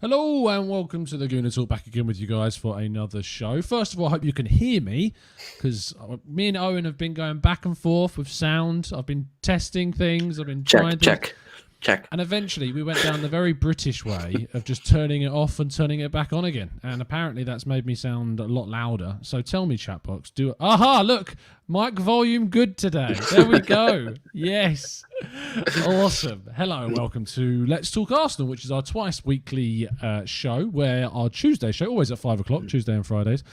Hello and welcome to the Gooner Talk, back again with you guys for another show. First of all, I hope you can hear me, because me and Owen have been going back and forth with sound. I've been testing things, I've been trying to... Check. And eventually we went down the very British way of just turning it off and turning it back on again. And apparently that's made me sound a lot louder. So tell me, chatbox, do it. Aha, look, mic volume good today. There we go. Yes. Awesome. Hello and welcome to Let's Talk Arsenal, which is our twice weekly show, where our Tuesday show, always at 5 o'clock, Tuesday and Fridays.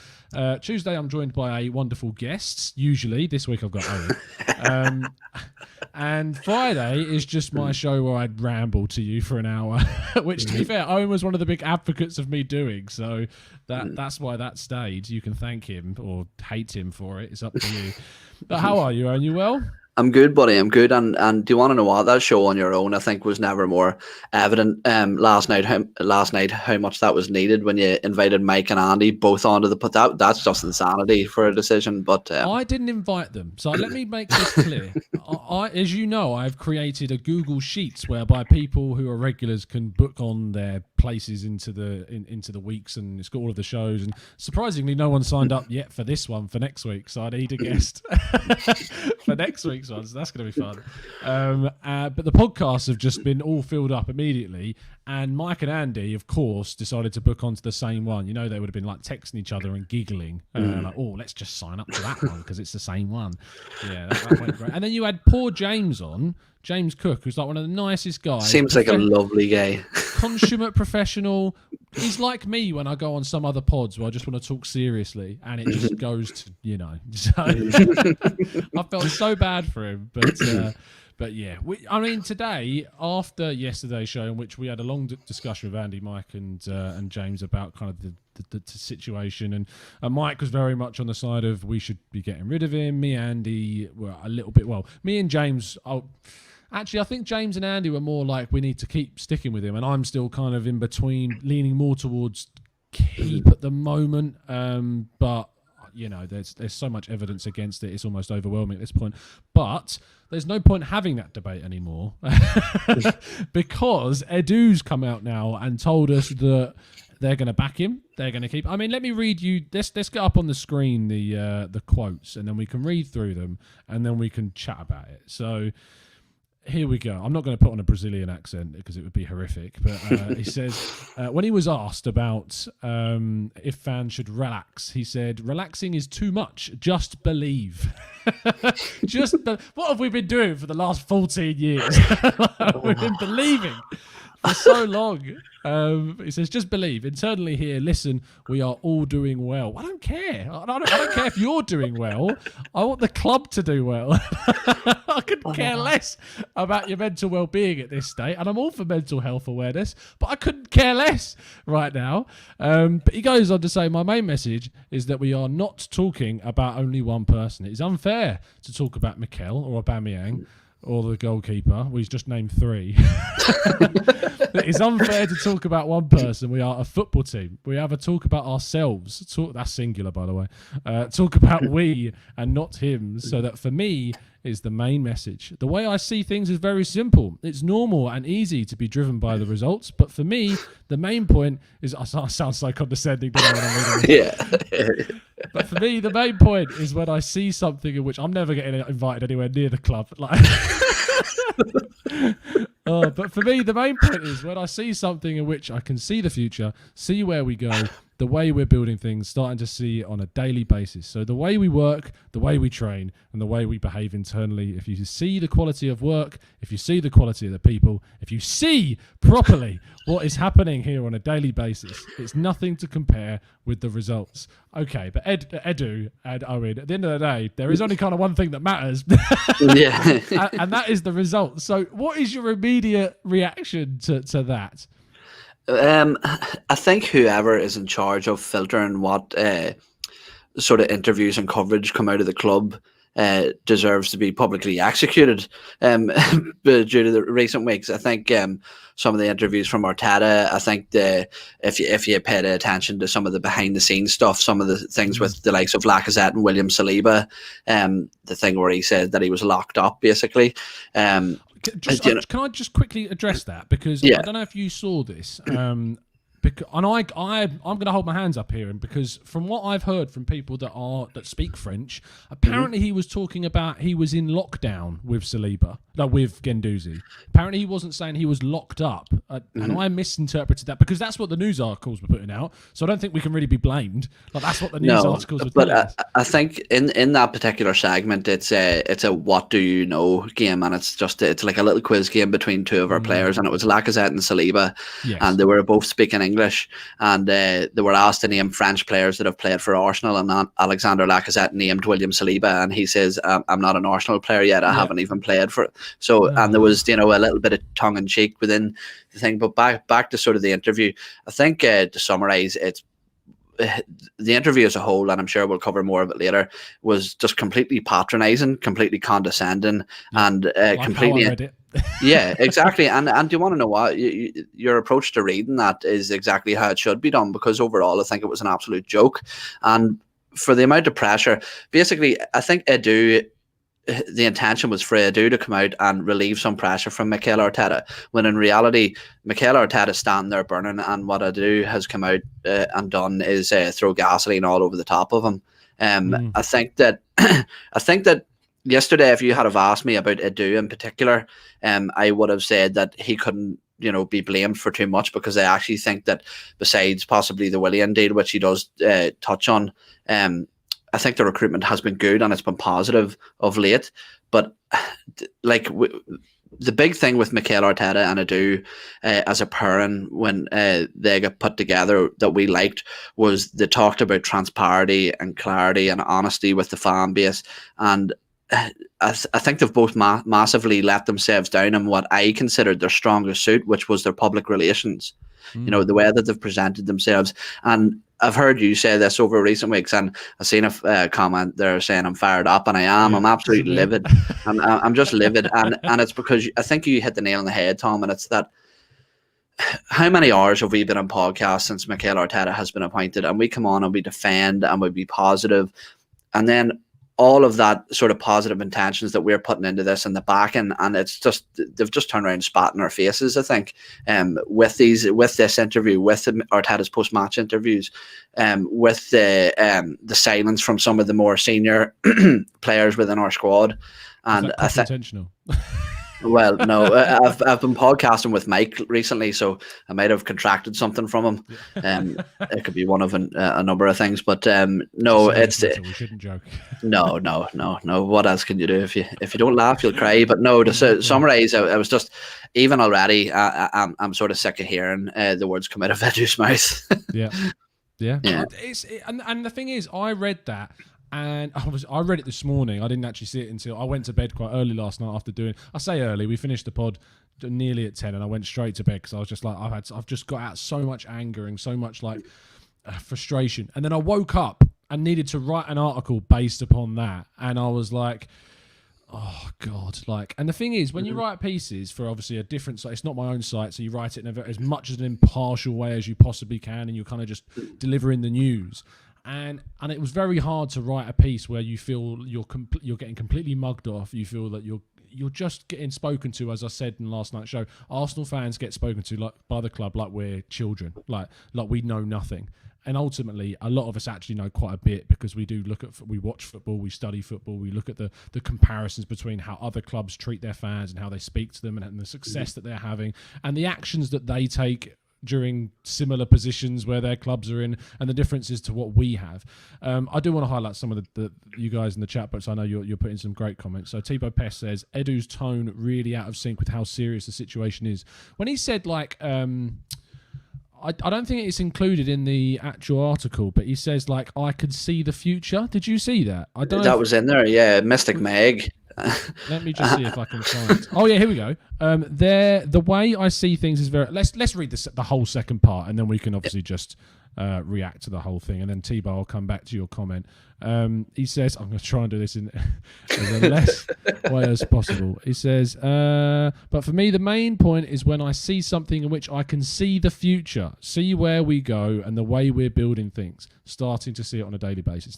Tuesday I'm joined by a wonderful guest, usually. This week I've got Owen. And Friday is just my show where I'd ramble to you for an hour, which, to be fair, Owen was one of the big advocates of me doing. So that's why that stayed. You can thank him or hate him for it. It's up to you. But how are you, Owen? You well? I'm good, buddy. I'm good. And do you want to know what? That show on your own, I think, was never more evident last night how much that was needed when you invited Mike and Andy both onto the put. That's just insanity for a decision. But I didn't invite them, so let me make this clear. As you know, I've created a Google Sheets whereby people who are regulars can book on their places into the weeks, and it's got all of the shows. And surprisingly, no one signed up yet for this one for next week, so I need a guest for next week's one. So that's going to be fun. But the podcasts have just been all filled up immediately, and Mike and Andy, of course, decided to book onto the same one. You know, they would have been like texting each other and giggling, like, "Oh, let's just sign up to that one because it's the same one." Yeah, that went great. And then you had poor James on. James Cook, who's like one of the nicest guys. Seems like a lovely guy. Consummate professional. He's like me when I go on some other pods where I just want to talk seriously, and it just goes to, So I felt so bad for him, but yeah. Today, after yesterday's show, in which we had a long discussion with Andy, Mike, and James about kind of the situation, and Mike was very much on the side of we should be getting rid of him. Me and Andy were a little bit, me and James... Actually, I think James and Andy were more like, we need to keep sticking with him, and I'm still kind of in between, leaning more towards keep at the moment. But there's so much evidence against it; it's almost overwhelming at this point. But there's no point having that debate anymore because Edu's come out now and told us that they're going to back him. They're going to keep. I mean, let me read you. Let's get up on the screen the quotes, and then we can read through them, and then we can chat about it. So. Here we go. I'm not going to put on a Brazilian accent because it would be horrific. But he says, when he was asked about if fans should relax, he said, "Relaxing is too much. Just believe." What have we been doing for the last 14 years? We've been believing for so long. He says, "Just believe. Internally here, listen, we are all doing well." I don't care. I don't care if you're doing well. I want the club to do well. I couldn't care less about your mental well-being at this state, and I'm all for mental health awareness, but I couldn't care less right now. But he goes on to say, "My main message is that we are not talking about only one person. It is unfair to talk about Mikel or Aubameyang or the goalkeeper. We've just named three. It's unfair to talk about one person. We are a football team. We have a talk about ourselves." That's singular, by the way. Talk about we and not him. So that for me is the main message. The way I see things is very simple. It's normal and easy to be driven by the results. But for me, the main point is... I sound so condescending. Yeah. But for me, the main point is when I see something in which I'm never getting invited anywhere near the club. But for me, the main point is when I see something in which I can see the future, see where we go, the way we're building things, starting to see it on a daily basis. So the way we work, the way we train, and the way we behave internally. If you see the quality of work, if you see the quality of the people, if you see properly what is happening here on a daily basis, it's nothing to compare with the results. Okay, but Edu and Owen, at the end of the day, there is only kind of one thing that matters. Yeah. and that is the results. So what is your immediate reaction to that? I think whoever is in charge of filtering what sort of interviews and coverage come out of the club deserves to be publicly executed. But due to the recent weeks, I think some of the interviews from Arteta, I think if you paid attention to some of the behind the scenes stuff, some of the things with the likes of Lacazette and William Saliba, the thing where he said that he was locked up, basically. Can I just quickly address that? Because I don't know if you saw this. I'm going to hold my hands up here, and because from what I've heard from people that speak French, apparently he was talking about he was in lockdown with Saliba, with Guendouzi. Apparently he wasn't saying he was locked up, and I misinterpreted that because that's what the news articles were putting out. So I don't think we can really be blamed. Like that's what the news articles were telling us. I think in that particular segment, it's a what do you know game, and it's like a little quiz game between two of our players, and it was Lacazette and Saliba, and they were both speaking English, and they were asked to name French players that have played for Arsenal, and Alexander Lacazette named William Saliba, and he says, I'm not an Arsenal player yet, I haven't even played for it. So, and there was, a little bit of tongue-in-cheek within the thing, but back to sort of the interview, I think to summarise, it's the interview as a whole, and I'm sure we'll cover more of it later, was just completely patronising, completely condescending, and completely... Yeah, exactly. And do you want to know what? Your approach to reading that is exactly how it should be done, because overall I think it was an absolute joke. And for the amount of pressure, basically, I think the intention was for Edu to come out and relieve some pressure from Mikel Arteta, when in reality, Mikel Arteta is standing there burning, and what Edu has come out and done is throw gasoline all over the top of him. I think that yesterday, if you had have asked me about Edu in particular, I would have said that he couldn't, be blamed for too much, because I actually think that besides possibly the Willian deal, which he does touch on, I think the recruitment has been good and it's been positive of late. But the big thing with Mikel Arteta and Edu as a pairing when they got put together that we liked was they talked about transparency and clarity and honesty with the fan base, and I think they've both massively let themselves down in what I considered their strongest suit, which was their public relations. The way that they've presented themselves. And I've heard you say this over recent weeks, and I've seen a comment there saying I'm fired up, and I am. I'm absolutely livid. I'm just livid, and it's because I think you hit the nail on the head, Tom. And it's that, how many hours have we been on podcasts since Mikel Arteta has been appointed, and we come on and we defend and we be positive, and then all of that sort of positive intentions that we're putting into this in the back end, and it's just, they've just turned around and spat in our faces, I think, with this interview, with Arteta's post-match interviews, with the silence from some of the more senior players within our squad. And I think intentional. Well, no, I've been podcasting with Mike recently, so I might have contracted something from him. It could be one of a number of things, but no, it's we shouldn't joke. No. What else can you do if you don't laugh, you'll cry? But no, to summarize, I was just, even already, I'm sort of sick of hearing the words come out of Edu's mouth. Yeah. And the thing is, I read that. And I read it this morning. I didn't actually see it until I went to bed quite early last night after doing. I say early. We finished the pod nearly at 10, and I went straight to bed because I was just like, I've just got out so much anger and so much frustration. And then I woke up and needed to write an article based upon that, and I was like, oh God! And the thing is, when you write pieces for obviously a different site, it's not my own site, so you write it in as much as an impartial way as you possibly can, and you're kind of just delivering the news. And it was very hard to write a piece where you feel you're getting completely mugged off. You feel that you're just getting spoken to, as I said in last night's show. Arsenal fans get spoken to by the club like we're children, like we know nothing. And ultimately, a lot of us actually know quite a bit, because we do we watch football, we study football, we look at the comparisons between how other clubs treat their fans and how they speak to them, and the success that they're having, and the actions that they take during similar positions where their clubs are in, and the differences to what we have. I do want to highlight some of the you guys in the chat box. I know you're putting some great comments. So Thibaut Pest says, Edu's tone really out of sync with how serious the situation is. When he said I don't think it's included in the actual article, but he says I could see the future. Did you see that? I don't know. That was in there, yeah. Mystic Meg. Let me just see if I can find it. Oh yeah, here we go. The way I see things is very. Let's read the whole second part, and then we can obviously just react to the whole thing, and then T-Bar, I'll come back to your comment. He says, I'm going to try and do this in as less way as possible. He says, but for me, the main point is when I see something in which I can see the future, see where we go and the way we're building things, starting to see it on a daily basis.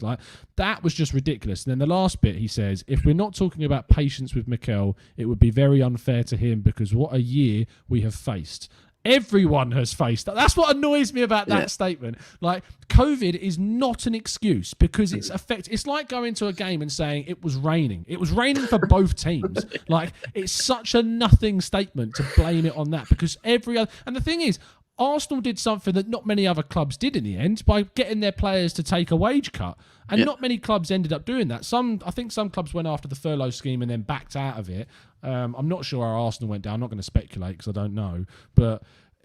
That was just ridiculous. And then the last bit, he says, if we're not talking about patience with Mikel, it would be very unfair to him, because what a year we have faced. Everyone has faced that. That's what annoys me about that statement. Like, COVID is not an excuse because it's it's like going to a game and saying it was raining. It was raining for both teams. Like, it's such a nothing statement to blame it on that, because every other, and the thing is, Arsenal did something that not many other clubs did in the end by getting their players to take a wage cut. And not many clubs ended up doing that. I think some clubs went after the furlough scheme and then backed out of it. I'm not sure how Arsenal went down. I'm not going to speculate because I don't know. But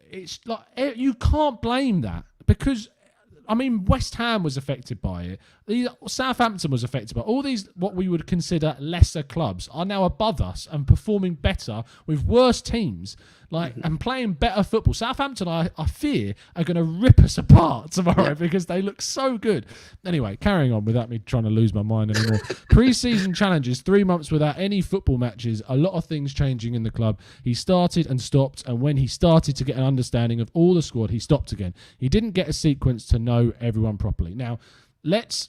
it's like, you can't blame that, because I mean, West Ham was affected by it. Southampton was affected by it. All these, what we would consider lesser clubs, are now above us and performing better with worse teams, and playing better football. Southampton, I fear, are going to rip us apart tomorrow because they look so good. Anyway, carrying on without me trying to lose my mind anymore. Pre-season challenges, 3 months without any football matches, a lot of things changing in the club. He started and stopped, and when he started to get an understanding of all the squad, he stopped again. He didn't get a sequence to know everyone properly. Now, let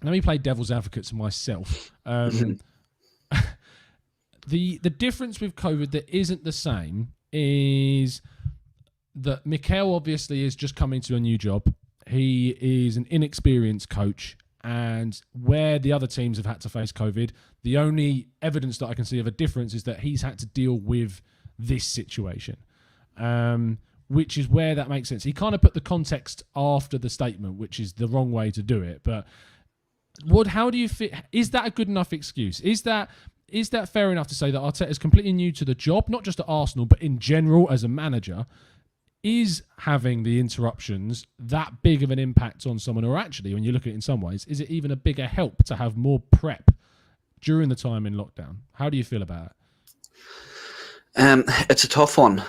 me play devil's advocate to myself. The difference with COVID that isn't the same is that Mikel obviously is just coming to a new job. He is an inexperienced coach, and where the other teams have had to face COVID, the only evidence that I can see of a difference is that he's had to deal with this situation, which is where that makes sense. He kind of put the context after the statement, which is the wrong way to do it. But how do you fit? Is that a good enough excuse? Is that fair enough to say that Arteta is completely new to the job, not just at Arsenal, but in general as a manager? Is having the interruptions that big of an impact on someone? Or actually, when you look at it in some ways, is it even a bigger help to have more prep during the time in lockdown? How do you feel about it? It's a tough one.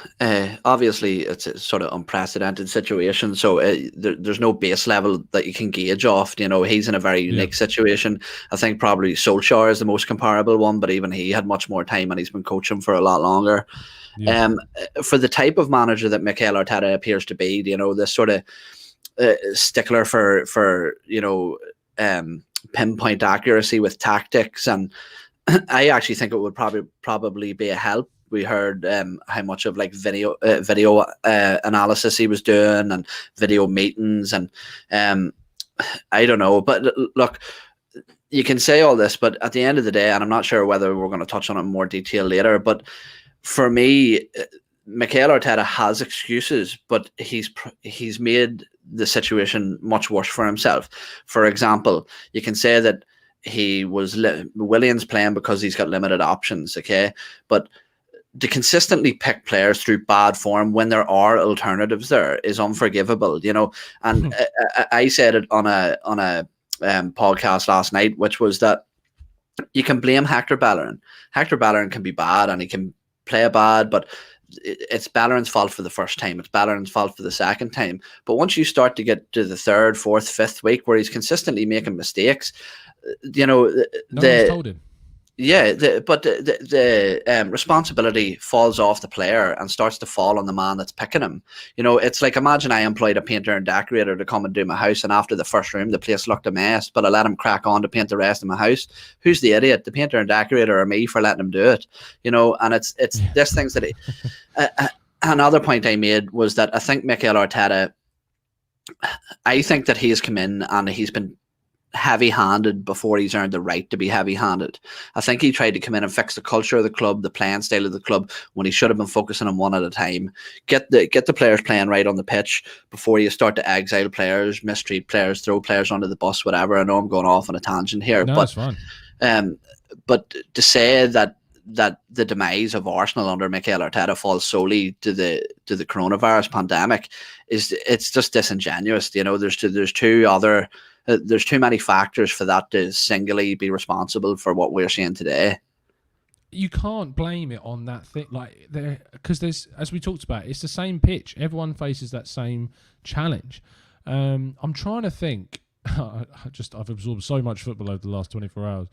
Obviously, it's a sort of unprecedented situation, so there's no base level that you can gauge off. You know, he's in a very unique situation. I think probably Solskjaer is the most comparable one, but even he had much more time and he's been coaching for a lot longer. Yeah. For the type of manager that Mikel Arteta appears to be, you know, this sort of stickler for pinpoint accuracy with tactics, and I actually think it would probably be a help. We heard how much of like video analysis he was doing and video meetings, and I don't know. But look, you can say all this, but at the end of the day, and I'm not sure whether we're going to touch on it in more detail later, but for me, Mikel Arteta has excuses, but he's made the situation much worse for himself. For example, you can say that he was Williams playing because he's got limited options, okay? But to consistently pick players through bad form when there are alternatives there is unforgivable, you know. And I said it on a podcast last night, which was that you can blame Hector Bellerin. Hector Bellerin can be bad and he can play bad, but it's Bellerin's fault for the first time. It's Bellerin's fault for the second time. But once you start to get to the third, fourth, fifth week where he's consistently making mistakes, you know, no one's told him. Yeah, the responsibility falls off the player and starts to fall on the man that's picking him. You know, it's like, imagine I employed a painter and decorator to come and do my house, and after the first room, the place looked a mess, but I let him crack on to paint the rest of my house. Who's the idiot? The painter and decorator or me for letting him do it? You know, and it's this things that another point I made was that I think Mikel Arteta, I think that he has come in and he's been heavy-handed before he's earned the right to be heavy-handed. I think he tried to come in and fix the culture of the club, the playing style of the club, when he should have been focusing on one at a time. Get the players playing right on the pitch before you start to exile players, mistreat players, throw players under the bus, whatever. I know I'm going off on a tangent here, no, but it's fine. But to say that the demise of Arsenal under Mikel Arteta falls solely to the coronavirus pandemic it's just disingenuous. You know, there's too many factors for that to singly be responsible for what we're seeing today. You can't blame it on that thing, like because there's, as we talked about, it's the same pitch. Everyone faces that same challenge. I'm trying to think. I've absorbed so much football over the last 24 hours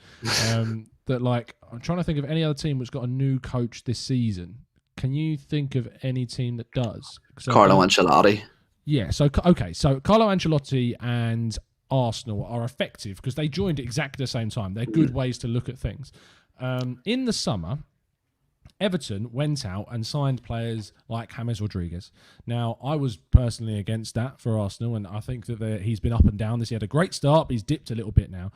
that like I'm trying to think of any other team that's got a new coach this season. Can you think of any team that does? Carlo Ancelotti. Yeah. So okay. So Carlo Ancelotti and Arsenal are effective because they joined at exactly the same time. They're good ways to look at things. In the summer, Everton went out and signed players like James Rodriguez. Now, I was personally against that for Arsenal, and I think that he's been up and down. He had a great start, but he's dipped a little bit now.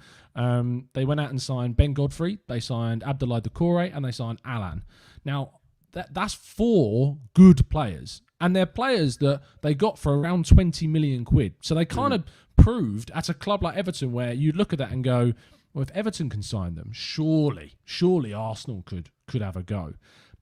They went out and signed Ben Godfrey, they signed Abdoulaye Doucouré, and they signed Alan. Now, that's 4 good players, and they're players that they got for around 20 million quid. So they kind of proved at a club like Everton, where you look at that and go, well, if Everton can sign them, surely Arsenal could have a go.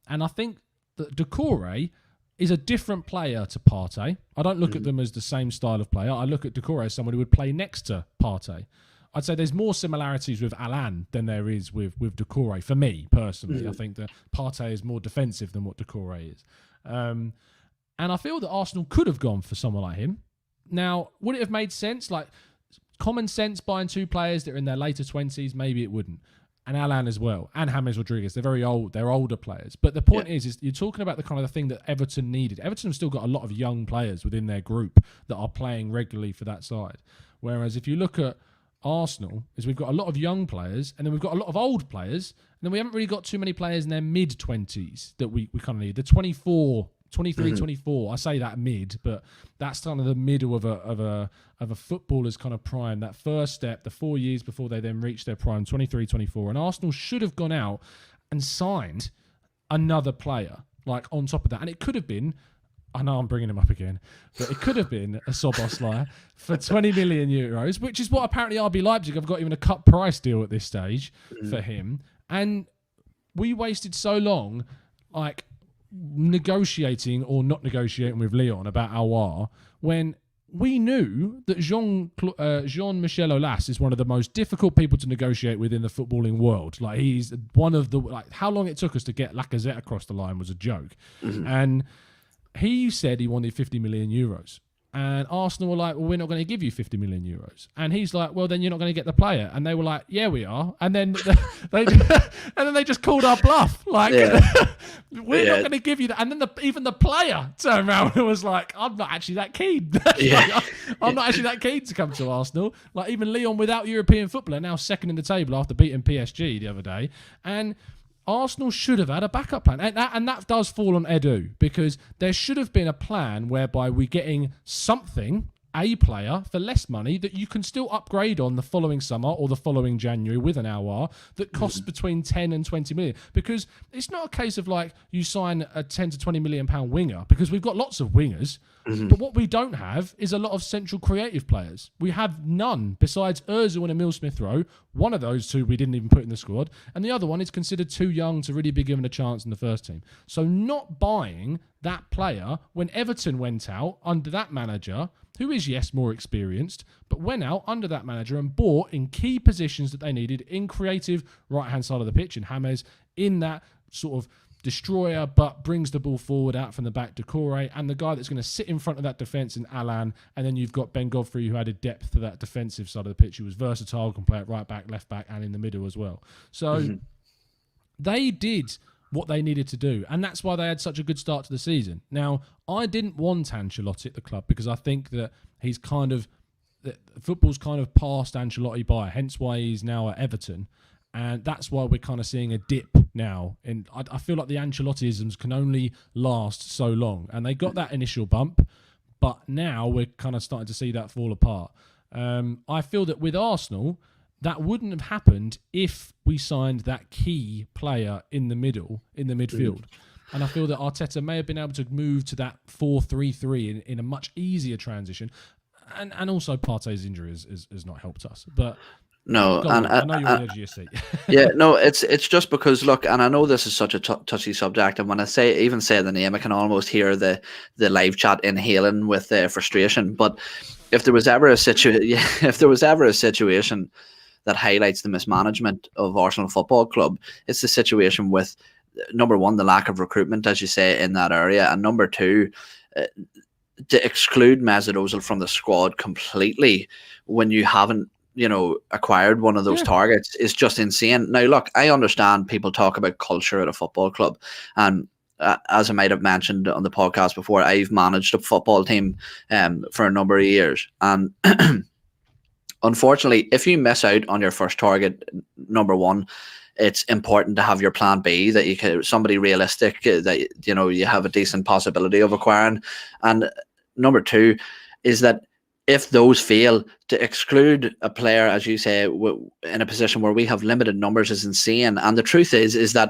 And I think that Doucouré is a different player to Partey. I don't look at them as the same style of player. I look at Doucouré as someone who would play next to Partey. I'd say there's more similarities with Alan than there is with Doucouré, for me, personally. I think that Partey is more defensive than what Doucouré is. And I feel that Arsenal could have gone for someone like him. Now, would it have made sense? Like, common sense buying 2 players that are in their later 20s? Maybe it wouldn't. And Alan as well, and James Rodriguez. They're very old. They're older players. But the point is you're talking about the kind of the thing that Everton needed. Everton have still got a lot of young players within their group that are playing regularly for that side. Whereas if you look at Arsenal, is we've got a lot of young players, and then we've got a lot of old players, and then we haven't really got too many players in their mid-20s that we kind of need. The 23, 24. I say that mid, but that's kind of the middle of a footballer's kind of prime. That first step, the 4 years before they then reach their prime, 23, 24. And Arsenal should have gone out and signed another player, like on top of that. And it could have been, I know I'm bringing him up again, but it could have been a Szoboszlai for 20 million euros, which is what apparently RB Leipzig have got even a cut price deal at this stage for him. And we wasted so long, like, negotiating or not negotiating with Lyon about Aouar, when we knew that Jean-Michel Aulas is one of the most difficult people to negotiate with in the footballing world. Like, he's one of the, like, how long it took us to get Lacazette across the line was a joke. And he said he wanted 50 million euros. And Arsenal were like, well, we're not going to give you 50 million euros. And he's like, well, then you're not going to get the player. And they were like, yeah, we are. And then they just called our bluff. Like, we're not going to give you that. And then even the player turned around and was like, I'm not actually that keen. I'm not actually that keen to come to Arsenal. Like, even Lyon, without European footballer, now second in the table after beating PSG the other day. And Arsenal should have had a backup plan. And that does fall on Edu, because there should have been a plan whereby we're getting something, a player, for less money that you can still upgrade on the following summer or the following January with an Aouar that costs between 10 and 20 million. Because it's not a case of like you sign a 10 to 20 million pound winger, because we've got lots of wingers. But what we don't have is a lot of central creative players. We have none besides Ozil and Emile Smith-Rowe. One of those 2 we didn't even put in the squad, and the other one is considered too young to really be given a chance in the first team. So not buying that player when Everton went out under that manager, who is, yes, more experienced, but went out under that manager and bought in key positions that they needed in creative right-hand side of the pitch, and James in that sort of destroyer, but brings the ball forward out from the back, Doucouré, and the guy that's going to sit in front of that defence in Alan, and then you've got Ben Godfrey, who added depth to that defensive side of the pitch, who was versatile, can play at right back, left back, and in the middle as well. So they did what they needed to do, and that's why they had such a good start to the season. Now, I didn't want Ancelotti at the club, because I think that he's kind of, football's kind of passed Ancelotti by, hence why he's now at Everton. And that's why we're kind of seeing a dip now. And I feel like the Ancelottiisms can only last so long. And they got that initial bump, but now we're kind of starting to see that fall apart. I feel that with Arsenal, that wouldn't have happened if we signed that key player in the middle, in the midfield. And I feel that Arteta may have been able to move to that 4-3-3 in a much easier transition. And also Partey's injury has not helped us. But no, and I know you're on the edge of your seat. no, it's just because, look, and I know this is such a touchy subject, and when I say the name, I can almost hear the live chat inhaling with frustration. But if there was ever a situation that highlights the mismanagement of Arsenal Football Club, it's the situation with, number one, the lack of recruitment, as you say, in that area, and number two, to exclude Mesut Ozil from the squad completely when you haven't, acquired one of those targets is just insane. Now, look, I understand people talk about culture at a football club, and as I might have mentioned on the podcast before, I've managed a football team for a number of years, and unfortunately, if you miss out on your first target, number one, it's important to have your plan B, that you can somebody realistic that you have a decent possibility of acquiring. And number two is that if those fail, to exclude a player, as you say, in a position where we have limited numbers is insane. And the truth is that,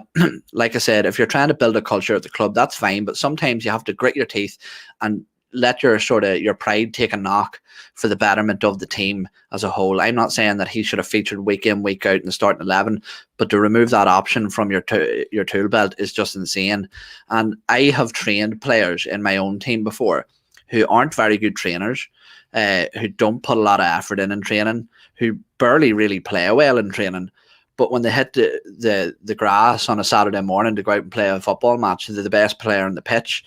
like I said, if you're trying to build a culture at the club, that's fine. But sometimes you have to grit your teeth and let your pride take a knock for the betterment of the team as a whole. I'm not saying that he should have featured week in, week out in the starting 11, but to remove that option from your tool belt is just insane. And I have trained players in my own team before who aren't very good trainers, who don't put a lot of effort in training, who barely really play well in training. But when they hit the grass on a Saturday morning to go out and play a football match, they're the best player on the pitch.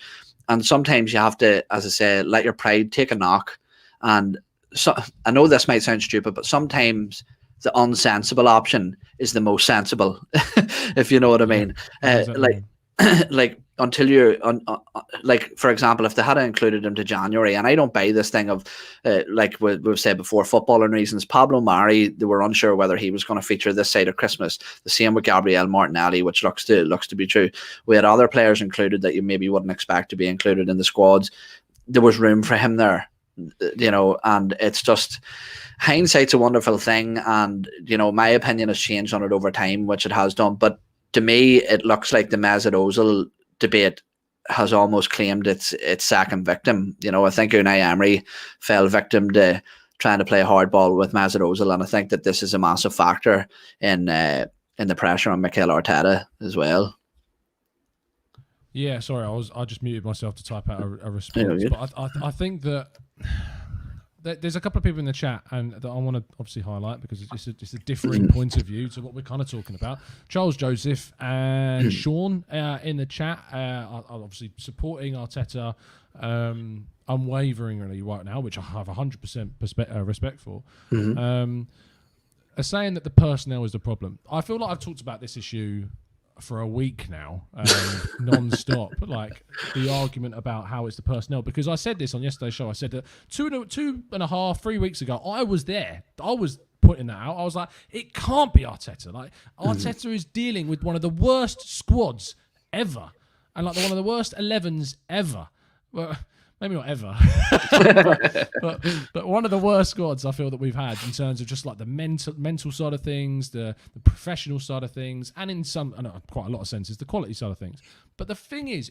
And sometimes you have to, as I say, let your pride take a knock. And so, I know this might sound stupid, but sometimes the unsensible option is the most sensible, if you know what I mean. Like until you're like, for example, if they had included him to January, and I don't buy this thing of like we've said before, footballing reasons. Pablo Mari, they were unsure whether he was going to feature this side of Christmas. The same with Gabriel Martinelli, which looks to be true. We had other players included that you maybe wouldn't expect to be included in the squads. There was room for him there, and it's just, hindsight's a wonderful thing, and my opinion has changed on it over time, which it has done. But to me, it looks like the Mesut Ozil debate has almost claimed its second victim. I think Unai Emery fell victim to trying to play hardball with Mesut Ozil, and I think that this is a massive factor in the pressure on Mikel Arteta as well. Yeah, sorry, I just muted myself to type out a response. But I think that there's a couple of people in the chat and that I want to obviously highlight, because it's a differing point of view to what we're kind of talking about. Charles Joseph and Sean in the chat are obviously supporting Arteta unwaveringly right now, which I have 100% respect for. Are saying that the personnel is the problem. I feel like I've talked about this issue for a week now, non-stop, like the argument about how it's the personnel, because I said this on yesterday's show. I said that 3 weeks ago, I was there. I was putting that out. I was like, it can't be Arteta. Like, Arteta is dealing with one of the worst squads ever, and like one of the worst 11s ever. Well, maybe not ever, but one of the worst squads I feel that we've had in terms of just like the mental side of things, the professional side of things, and in quite a lot of senses, the quality side of things. But the thing is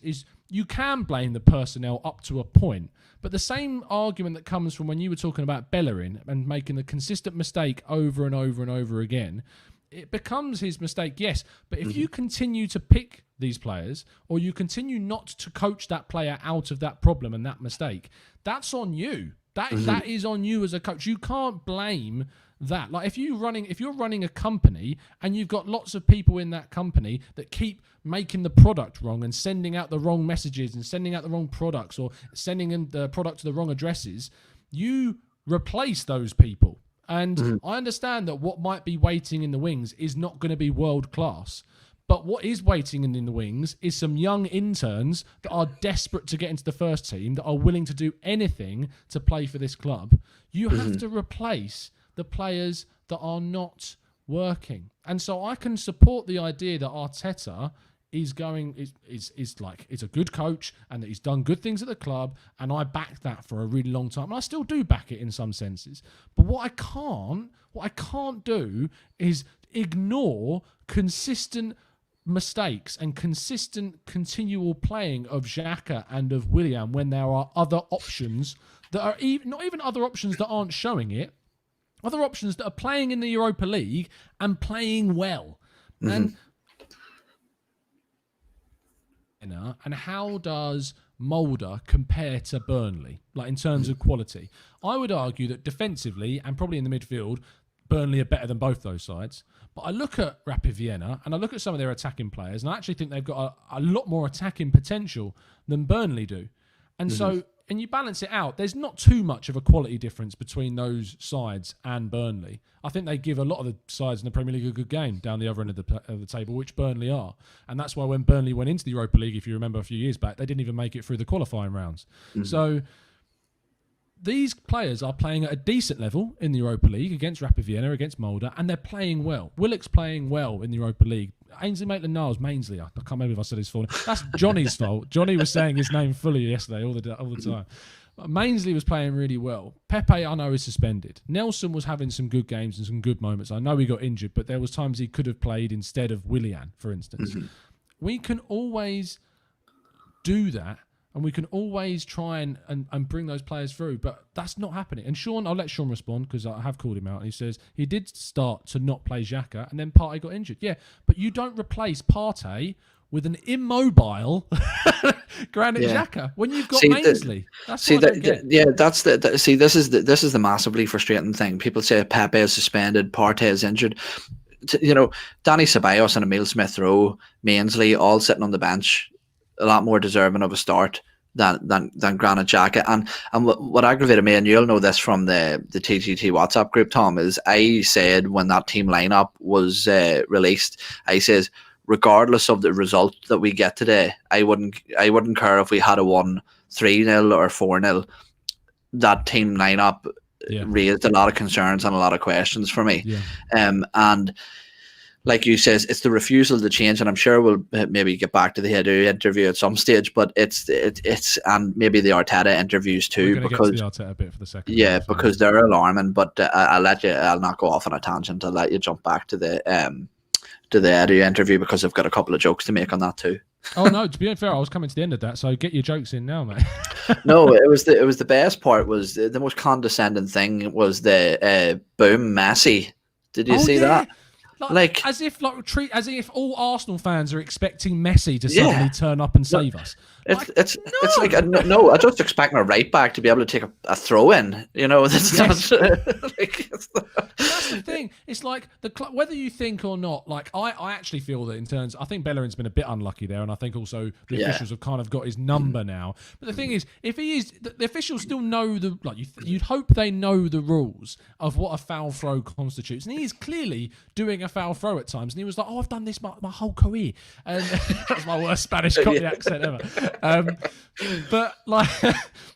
you can blame the personnel up to a point, but the same argument that comes from when you were talking about Bellerin and making the consistent mistake over and over and over again, it becomes his mistake, yes. But if you continue to pick these players, or you continue not to coach that player out of that problem and that mistake, that's on you. That is on you as a coach. You can't blame that. Like if you're running a company and you've got lots of people in that company that keep making the product wrong and sending out the wrong messages and sending out the wrong products, or sending in the product to the wrong addresses, you replace those people. And I understand that what might be waiting in the wings is not going to be world class. But what is waiting in the wings is some young interns that are desperate to get into the first team, that are willing to do anything to play for this club. You have to replace the players that are not working. And so I can support the idea that Arteta is a good coach and that he's done good things at the club, and I backed that for a really long time. And I still do back it in some senses. But what I can't do is ignore consistent mistakes and consistent continual playing of Xhaka and of Willian when there are other options that are not even other options that aren't showing it, other options that are playing in the Europa League and playing well. And how does Mulder compare to Burnley, like in terms of quality? I would argue that defensively and probably in the midfield, Burnley are better than both those sides. But I look at Rapid Vienna and I look at some of their attacking players, and I actually think they've got a lot more attacking potential than Burnley do. And so, and you balance it out, there's not too much of a quality difference between those sides and Burnley. I think they give a lot of the sides in the Premier League a good game down the other end of the table, which Burnley are. And that's why when Burnley went into the Europa League, if you remember a few years back, they didn't even make it through the qualifying rounds. So these players are playing at a decent level in the Europa League against Rapid Vienna, against Molde, and they're playing well. Willock's playing well in the Europa League. Ainsley Maitland-Niles, Mainsley, I can't remember if I said his full name. That's Johnny's fault. Johnny was saying his name fully yesterday all the time. Mainsley was playing really well. Pepe, I know, is suspended. Nelson was having some good games and some good moments. I know he got injured, but there was times he could have played instead of Willian, for instance. We can always do that, and we can always try and bring those players through, but that's not happening. And Sean, I'll let Sean respond because I have called him out. And he says he did start to not play Xhaka, and then Partey got injured. Yeah, but you don't replace Partey with an immobile Granit Xhaka when you've got Mainsley. That's what I don't get. This is the massively frustrating thing. People say Pepe is suspended, Partey is injured. Danny Ceballos and Emile Smith-Rowe, Mainsley, all sitting on the bench, a lot more deserving of a start than Granit Xhaka. And what aggravated me, and you'll know this from the TGT WhatsApp group, Tom, is I said when that team lineup was released, I says, regardless of the result that we get today, I wouldn't care if we had a won 3-0 or 4-0. That team lineup raised a lot of concerns and a lot of questions for me. And like you says, it's the refusal to change, and I'm sure we'll maybe get back to the Edu interview at some stage, but it's and maybe the Arteta interviews too, because get to the Arteta bit for the second. Yeah, because they're alarming. But I'll not go off on a tangent. I'll let you jump back to the Edu interview because I've got a couple of jokes to make on that too. Oh no, to be fair, I was coming to the end of that, so get your jokes in now, mate. No, it was the best part. Was the most condescending thing was the boom Messi. Did you see that? Like as if all Arsenal fans are expecting Messi to suddenly turn up and save us. It's like I just expect my right back to be able to take a throw in. That's not that's the thing. It's like whether you think or not. Like I actually feel that in terms, I think Bellerin's been a bit unlucky there, and I think also the officials have kind of got his number now. But the thing is, if he is, the officials still know you'd hope they know the rules of what a foul throw constitutes, and he is clearly doing a foul throw at times, and he was like, I've done this my whole career, and that's my worst Spanish Cockney accent ever. But like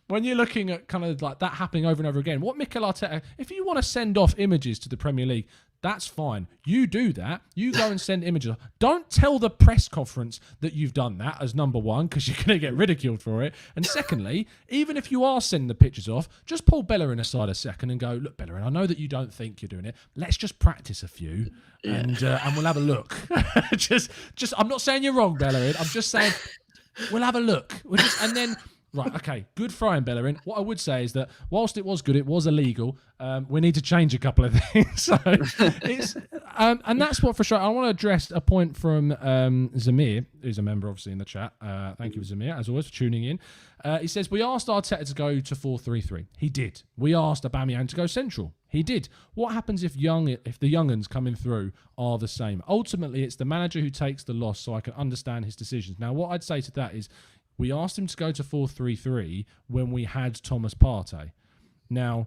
when you're looking at kind of like that happening over and over again, what Mikel Arteta, if you want to send off images to the Premier League, that's fine. You do that. You go and send images. Don't tell the press conference that you've done that, as number one, because you're going to get ridiculed for it. And secondly, even if you are sending the pictures off, just pull Bellerin aside a second and go, look, Bellerin, I know that you don't think you're doing it. Let's just practice a few and we'll have a look. just I'm not saying you're wrong, Bellerin. I'm just saying we'll have a look. And then... Right, okay, good throwing, Bellerin. What I would say is that whilst it was good, it was illegal. We need to change a couple of things. So it's and that's what frustrates. I want to address a point from Zamir, who's a member obviously in the chat. Thank you, Zamir, as always, for tuning in. He says, we asked Arteta to go to 4-3-3. He did. We asked Aubameyang to go central. He did. What happens if the young'uns coming through are the same? Ultimately, it's the manager who takes the loss, so I can understand his decisions. Now, what I'd say to that is, we asked him to go to 4-3-3 when we had Thomas Partey. Now,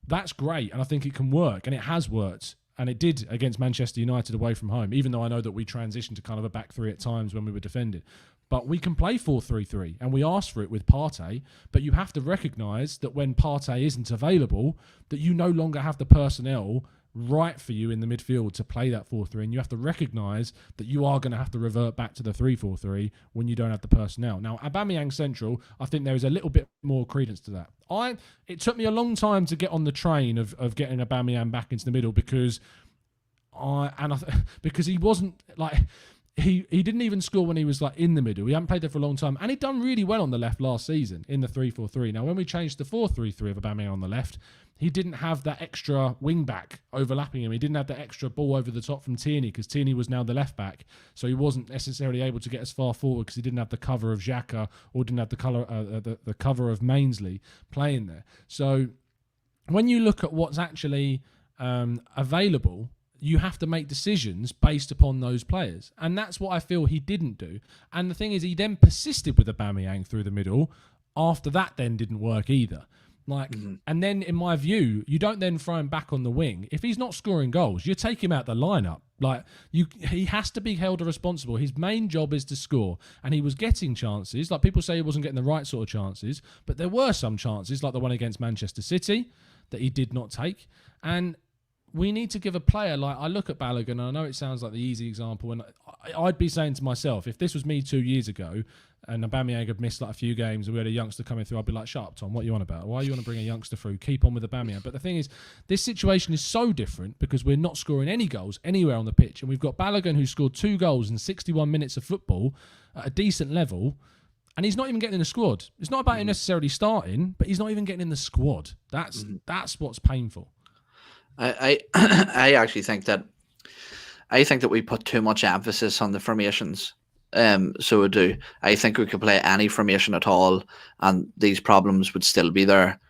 that's great, and I think it can work, and it has worked, and it did against Manchester United away from home, even though I know that we transitioned to kind of a back three at times when we were defending. But we can play 4-3-3, and we asked for it with Partey, but you have to recognise that when Partey isn't available, that you no longer have the personnel right for you in the midfield to play that 4-3, and you have to recognise that you are going to have to revert back to the 3-4-3 when you don't have the personnel. Now, Aubameyang central, I think there is a little bit more credence to that. It took me a long time to get on the train of getting Aubameyang back into the middle because he wasn't like... He didn't even score when he was like in the middle. He hadn't played there for a long time, and he'd done really well on the left last season in the 3-4-3. Now, when we changed to 4-3-3 of Aubameyang on the left, he didn't have that extra wing back overlapping him. He didn't have that extra ball over the top from Tierney because Tierney was now the left back, so he wasn't necessarily able to get as far forward because he didn't have the cover of Xhaka or didn't have the cover of Mainsley playing there. So when you look at what's actually available, you have to make decisions based upon those players. And that's what I feel he didn't do. And the thing is, he then persisted with Aubameyang through the middle. After that then didn't work either. And then in my view, you don't then throw him back on the wing. If he's not scoring goals, you take him out the lineup Like he has to be held responsible. His main job is to score, and he was getting chances. Like people say, he wasn't getting the right sort of chances, but there were some chances, like the one against Manchester City, that he did not take. And we need to give a player, like I look at Balogun, and I know it sounds like the easy example, and I'd be saying to myself, if this was me 2 years ago and Aubameyang had missed like a few games and we had a youngster coming through, I'd be like, shut up, Tom, what are you on about? Why are you want to bring a youngster through? Keep on with Aubameyang. But the thing is, this situation is so different because we're not scoring any goals anywhere on the pitch, and we've got Balogun who scored 2 goals in 61 minutes of football at a decent level, and he's not even getting in the squad. It's not about him necessarily starting, but he's not even getting in the squad. That's what's painful. I actually think that we put too much emphasis on the formations. So I do. I think we could play any formation at all, and these problems would still be there.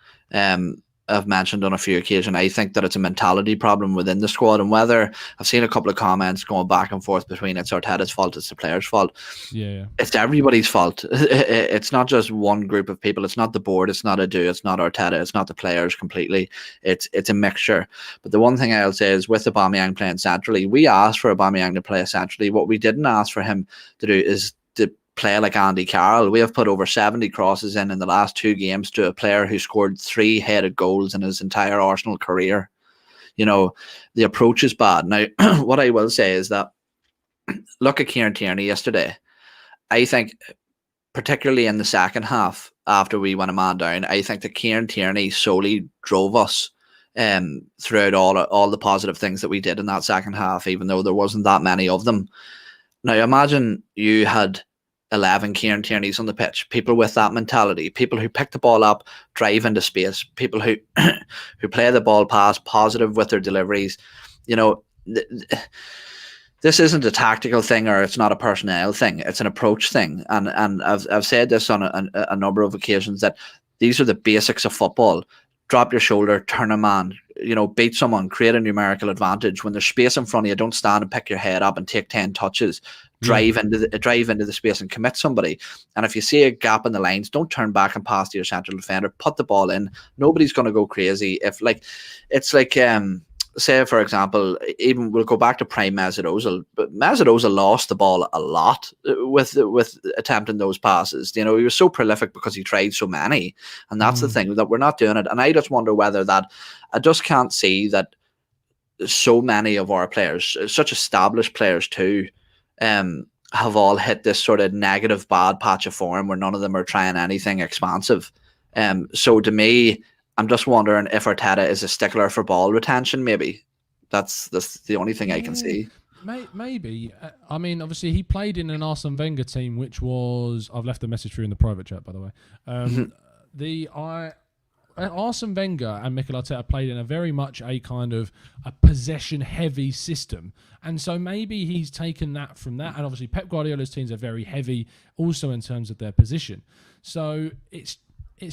I've mentioned on a few occasions, I think that it's a mentality problem within the squad, and whether I've seen a couple of comments going back and forth between it's Arteta's fault, it's the players' fault. Yeah. It's everybody's fault. It's not just one group of people. It's not the board. It's not Adu. It's not Arteta. It's not the players completely. It's a mixture. But the one thing I'll say is with Aubameyang playing centrally, we asked for Aubameyang to play centrally. What we didn't ask for him to do is to play like Andy Carroll. We have put over 70 crosses in the last 2 games to a player who scored 3 headed goals in his entire Arsenal career. You know, the approach is bad. Now, what I will say is that look at Kieran Tierney yesterday. I think, particularly in the second half, after we went a man down, I think that Kieran Tierney solely drove us throughout all the positive things that we did in that second half, even though there wasn't that many of them. Now, imagine you had 11 Kieran Tierneys on the pitch, people with that mentality, people who pick the ball up, drive into space, people who who play the ball past, positive with their deliveries. You know, this isn't a tactical thing, or it's not a personnel thing. It's an approach thing. And I've said this on a number of occasions, that these are the basics of football. Drop your shoulder, turn a man, you know, beat someone, create a numerical advantage. When there's space in front of you, don't stand and pick your head up and take 10 touches. Drive into the space and commit somebody. And if you see a gap in the lines, don't turn back and pass to your central defender. Put the ball in. Nobody's going to go crazy. Say, for example, even we'll go back to prime Mesut Ozil, but Mesut Ozil lost the ball a lot with attempting those passes. You know, he was so prolific because he tried so many, and that's the thing, that we're not doing it. And I just wonder whether that, I just can't see that so many of our players, such established players too, have all hit this sort of negative bad patch of form where none of them are trying anything expansive. So to me, I'm just wondering if Arteta is a stickler for ball retention. Maybe that's the only thing I can see. Maybe. I mean, obviously, he played in an Arsene Wenger team, which was, I've left a message for you in the private chat, by the way. Arsene Wenger and Mikel Arteta played in a very much a kind of a possession-heavy system. And so maybe he's taken that from that. And obviously, Pep Guardiola's teams are very heavy also in terms of their position. So it's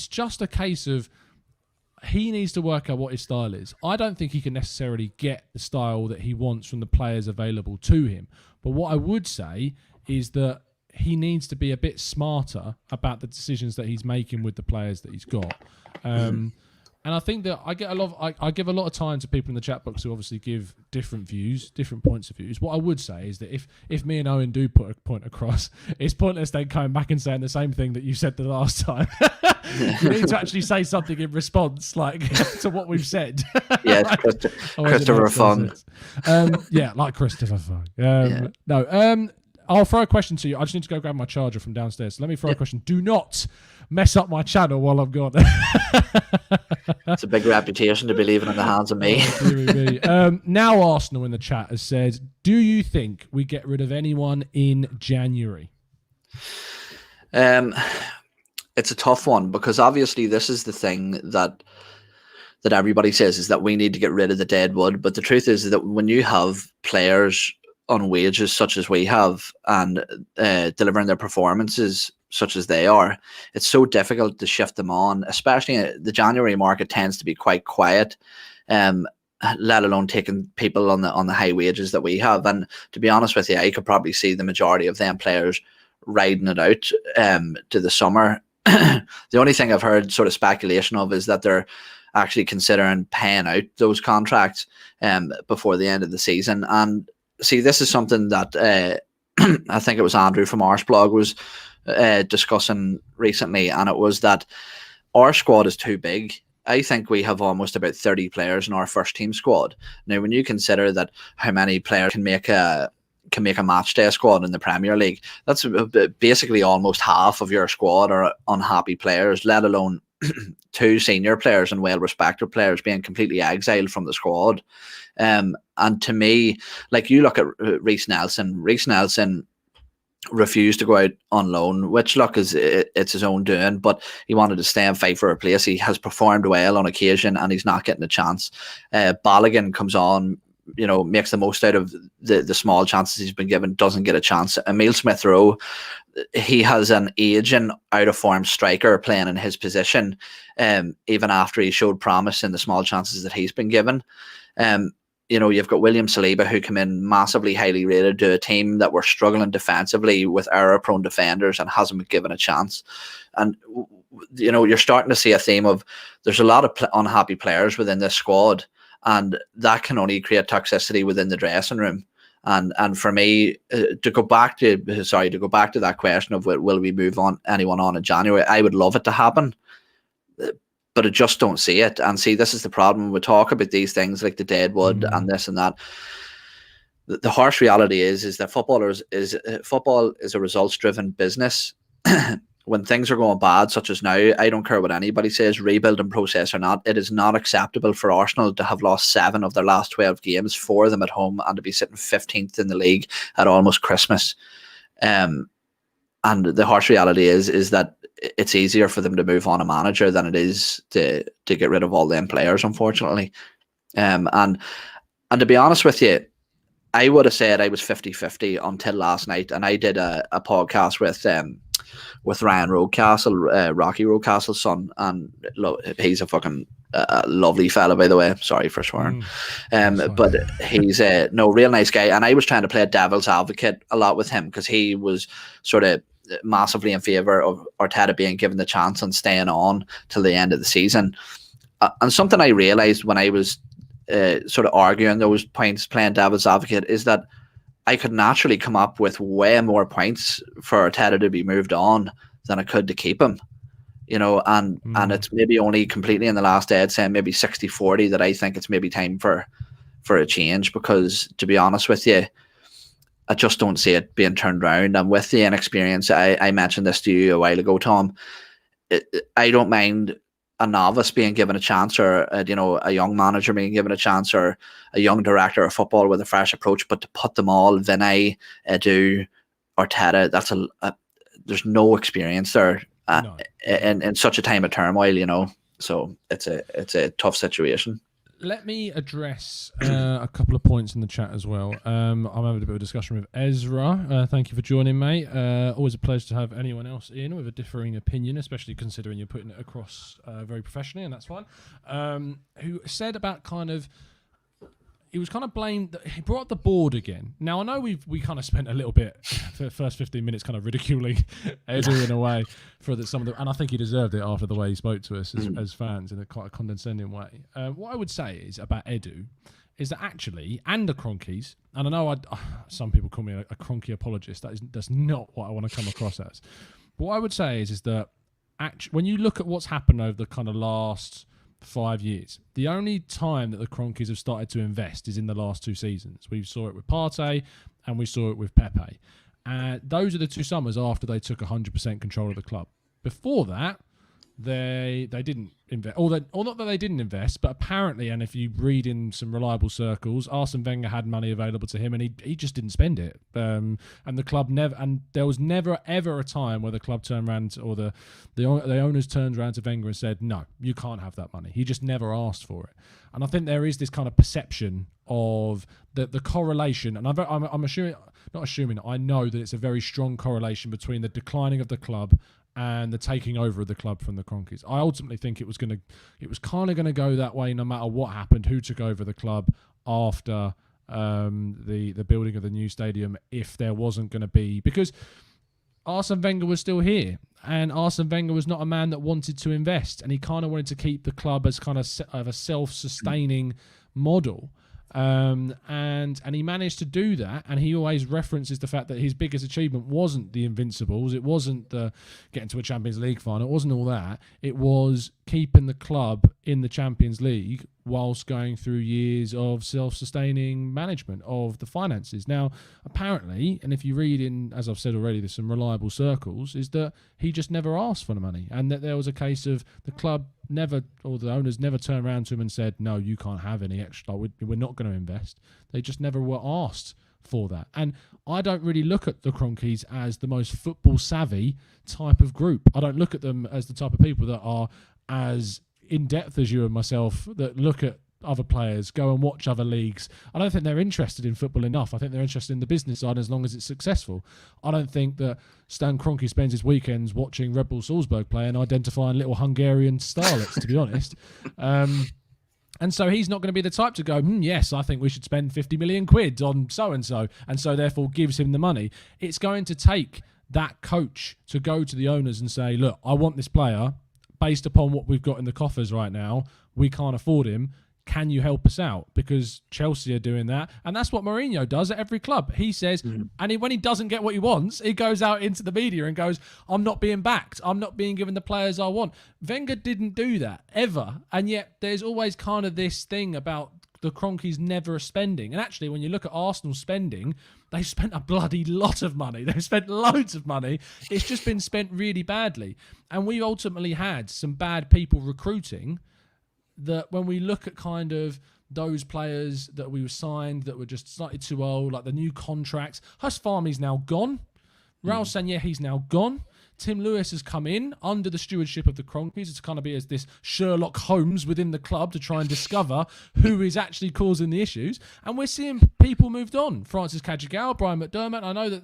just a case of, he needs to work out what his style is. I don't think he can necessarily get the style that he wants from the players available to him. But what I would say is that he needs to be a bit smarter about the decisions that he's making with the players that he's got. And I think that I give a lot of time to people in the chat box who obviously give different views, different points of views. What I would say is that if me and Owen do put a point across, it's pointless then coming back and saying the same thing that you said the last time. You need to actually say something in response, like to what we've said. Yes, Christopher Fung. Like Christopher Fung. I'll throw a question to you. I just need to go grab my charger from downstairs. So let me throw a question. Do not mess up my channel while I'm gone. It's a big reputation to be leaving in the hands of me. Now Arsenal in the chat has said, do you think we get rid of anyone in January? It's a tough one, because obviously this is the thing that everybody says, is that we need to get rid of the dead wood. But the truth is that when you have players on wages such as we have, and delivering their performances such as they are, it's so difficult to shift them on. Especially the January market tends to be quite quiet, let alone taking people on the high wages that we have. And to be honest with you, I could probably see the majority of them players riding it out to the summer. The only thing I've heard sort of speculation of is that they're actually considering paying out those contracts before the end of the season. And see, this is something that I think it was Andrew from Arse blog was discussing recently, and it was that our squad is too big. I think we have almost about 30 players in our first team squad. Now, when you consider that how many players can make a match day squad in the Premier League, that's basically almost half of your squad are unhappy players, let alone two senior players and well-respected players being completely exiled from the squad. And to me, like, you look at Reece Nelson refused to go out on loan, which, look, it's his own doing, but he wanted to stay and fight for a place. He has performed well on occasion and he's not getting a chance. Balogun comes on, makes the most out of the small chances he's been given, doesn't get a chance. Emile Smith-Rowe, he has an aging, out-of-form striker playing in his position, even after he showed promise in the small chances that he's been given. You've got William Saliba, who came in massively highly rated to a team that were struggling defensively with error-prone defenders and hasn't been given a chance. And, you're starting to see a theme of there's a lot of unhappy players within this squad, and that can only create toxicity within the dressing room. And for me, to go back to that question of will we move on anyone on in January, I would love it to happen, but I just don't see it. And see, this is the problem. We talk about these things like the deadwood and this and that. The harsh reality is that football is a results-driven business. When things are going bad, such as now, I don't care what anybody says, rebuilding process or not, it is not acceptable for Arsenal to have lost 7 of their last 12 games, 4 of them at home, and to be sitting 15th in the league at almost Christmas. And the harsh reality is that it's easier for them to move on a manager than it is to get rid of all them players, unfortunately. And to be honest with you, I would have said I was 50-50 until last night, and I did a podcast with Ryan Roadcastle, Rocky Roadcastle's son, and he's a fucking lovely fella, by the way. Sorry for swearing. But he's a real nice guy, and I was trying to play devil's advocate a lot with him because he was sort of massively in favour of Arteta being given the chance and staying on till the end of the season. And something I realised when I was sort of arguing those points, playing devil's advocate, is that I could naturally come up with way more points for Arteta to be moved on than I could to keep him. And it's maybe only completely in the last day, I'd say maybe 60-40, that I think it's maybe time for a change, because, to be honest with you, I just don't see it being turned around. And with the inexperience, I mentioned this to you a while ago, Tom, I don't mind a novice being given a chance, or a young manager being given a chance, or a young director of football with a fresh approach, but to put them all, Vinay, Edu, Arteta, that's there's no experience there in such a time of turmoil, so it's a tough situation. Let me address a couple of points in the chat as well. I'm having a bit of a discussion with Ezra. Thank you for joining, mate. Always a pleasure to have anyone else in with a differing opinion, especially considering you're putting it across very professionally, and that's fine. Who said about he was kind of blamed. He brought up the board again. Now, I know we kind of spent a little bit for the first 15 minutes kind of ridiculing Edu in a way for some of the, and I think he deserved it after the way he spoke to us as fans in quite a condescending way. What I would say is about Edu is that actually, and the Cronkies, and I know some people call me a Cronky apologist. That's not what I want to come across as. But what I would say is that when you look at what's happened over the kind of last 5 years, the only time that the Cronkies have started to invest is in the last 2 seasons. We saw it with Partey and we saw it with Pepe. Those are the 2 summers after they took 100% control of the club. Before that, they didn't invest, or not that they didn't invest, but apparently, and if you read in some reliable circles, Arsene Wenger had money available to him, and he just didn't spend it. And the club never, and there was never ever a time where the club turned around, or the owners turned around to Wenger and said, "No, you can't have that money." He just never asked for it. And I think there is this kind of perception of the correlation, and I'm assuming, not assuming, I know that it's a very strong correlation between the declining of the club and the taking over of the club from the Cronkies. I ultimately think it was kind of going to go that way no matter what happened, who took over the club after the building of the new stadium, if there wasn't going to be, because Arsene Wenger was still here, and Arsene Wenger was not a man that wanted to invest, and he kind of wanted to keep the club as kind of a self-sustaining model. And he managed to do that, and he always references the fact that his biggest achievement wasn't the Invincibles, it wasn't the getting to a Champions League final, it wasn't all that, it was keeping the club in the Champions League whilst going through years of self-sustaining management of the finances. Now, apparently, and if you read in, as I've said already, there's some reliable circles, is that he just never asked for the money, and that there was a case of the club never, or the owners never turned around to him and said, no, you can't have any extra, we're not going to invest. They just never were asked for that. And I don't really look at the Cronkies as the most football savvy type of group. I don't look at them as the type of people that are as in-depth as you and myself, that look at other players, go and watch other leagues. I don't think they're interested in football enough. I think they're interested in the business side as long as it's successful. I don't think that Stan Kroenke spends his weekends watching Red Bull Salzburg play and identifying little Hungarian starlets, to be honest. And so he's not going to be the type to go, yes, I think we should spend 50 million quid on so-and-so, and so therefore gives him the money. It's going to take that coach to go to the owners and say, look, I want this player based upon what we've got in the coffers right now. We can't afford him. Can you help us out? Because Chelsea are doing that. And that's what Mourinho does at every club. He says, and when he doesn't get what he wants, he goes out into the media and goes, I'm not being backed. I'm not being given the players I want. Wenger didn't do that, ever. And yet there's always kind of this thing about the Cronkies never spending. And actually, when you look at Arsenal spending, they've spent a bloody lot of money. They've spent loads of money. It's just been spent really badly. And we ultimately had some bad people recruiting, that when we look at kind of those players that we were signed that were just slightly too old, like the new contracts, Huss Farmi's now gone. Raul Sanyehi's now gone. Tim Lewis has come in under the stewardship of the Cronkies to kind of be as this Sherlock Holmes within the club to try and discover who is actually causing the issues. And we're seeing people moved on. Francis Cajagao, Brian McDermott. I know that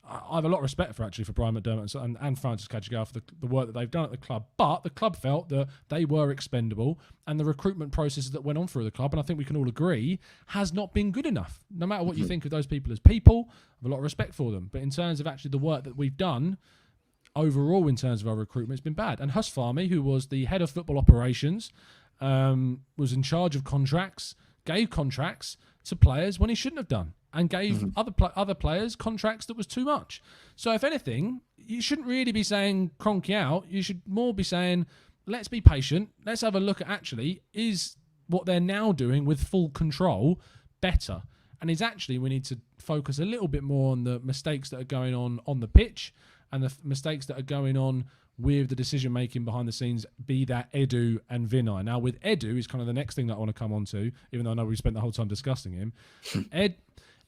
I have a lot of respect for Brian McDermott and Francis Cajagao for the work that they've done at the club. But the club felt that they were expendable, and the recruitment processes that went on through the club, and I think we can all agree, has not been good enough. No matter what you think of those people as people, I have a lot of respect for them. But in terms of actually the work that we've done, overall in terms of our recruitment, it's been bad. And Huss Farmi, who was the head of football operations, was in charge of contracts, gave contracts to players when he shouldn't have done, and gave other players contracts that was too much. So if anything, you shouldn't really be saying Kroenke out. You should more be saying, let's be patient. Let's have a look at actually, is what they're now doing with full control better? And is actually we need to focus a little bit more on the mistakes that are going on the pitch, and the mistakes that are going on with the decision-making behind the scenes, be that Edu and Vinay. Now, with Edu is kind of the next thing that I want to come on to, even though I know we've spent the whole time discussing him.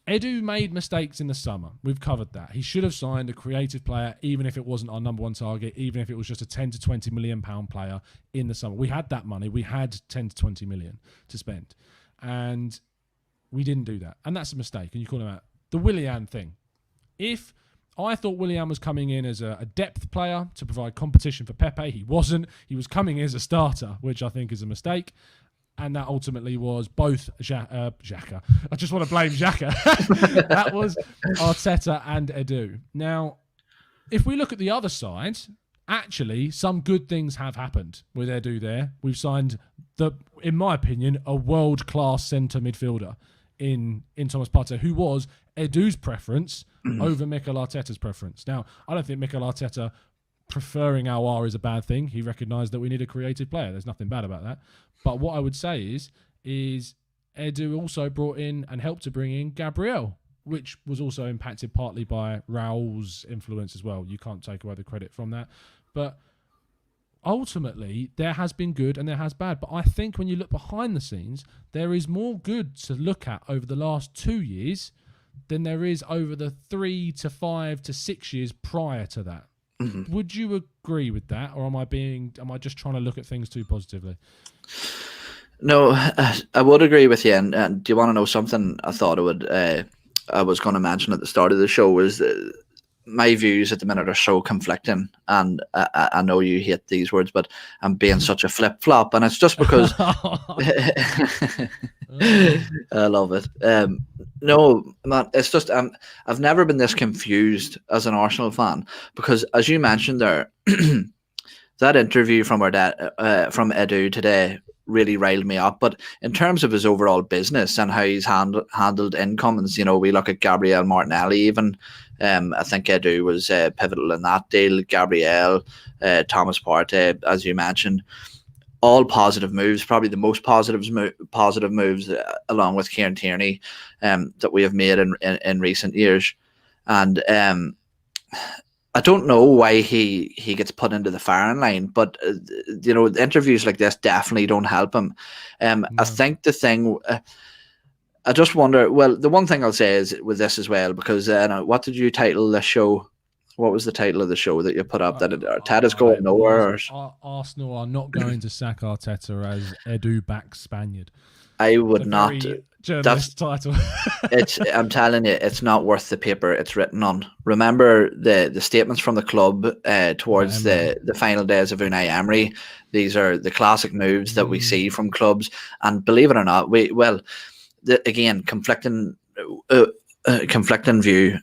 Edu made mistakes in the summer. We've covered that. He should have signed a creative player, even if it wasn't our number one target, even if it was just a 10 to 20 million pound player in the summer. We had that money. We had 10 to 20 million to spend. And we didn't do that. And that's a mistake. And you call him out. The Willian thing. If I thought Willian was coming in as a depth player to provide competition for Pepe, he wasn't. He was coming in as a starter, which I think is a mistake. And that ultimately was both Xhaka. I just want to blame Xhaka. That was Arteta and Edu. Now, if we look at the other side, actually, some good things have happened with Edu there. We've signed, in my opinion, a world-class centre midfielder in Thomas Partey, who was Edu's preference over Mikel Arteta's preference. Now, I don't think Mikel Arteta preferring Aouar is a bad thing. He recognised that we need a creative player. There's nothing bad about that. But what I would say is Edu also brought in and helped to bring in Gabriel, which was also impacted partly by Raul's influence as well. You can't take away the credit from that. But ultimately, there has been good and there has bad. But I think when you look behind the scenes, there is more good to look at over the last 2 years than there is over the 3 to 5 to 6 years prior to that. Mm-hmm. Would you agree with that, or am I just trying to look at things too positively? No, I would agree with you. And do you want to know something? I thought I was going to mention at the start of the show was my views at the minute are so conflicting, and I know you hate these words, but I'm being such a flip flop, and it's just because I love it. No, man, it's just I've never been this confused as an Arsenal fan, because as you mentioned there, that interview from our dad, from Edu today, really riled me up. But in terms of his overall business and how he's handled incomings, we look at Gabriel Martinelli even. I think Edu was pivotal in that deal. Gabriel, Thomas Partey, as you mentioned, all positive moves, probably the most positive moves, along with Kieran Tierney, that we have made in recent years. And I don't know why he gets put into the firing line, but interviews like this definitely don't help him. No. I think the thing, I just wonder. Well, the one thing I'll say is with this as well, because what did you title the show? What was the title of the show that you put up? That Arteta's going nowhere. Arsenal are not going to sack Arteta as Edu backs Spaniard. I would not. Journalist title. I'm telling you, it's not worth the paper it's written on. Remember the statements from the club towards the final days of Unai Emery. These are the classic moves that we see from clubs, and believe it or not, again, conflicting view.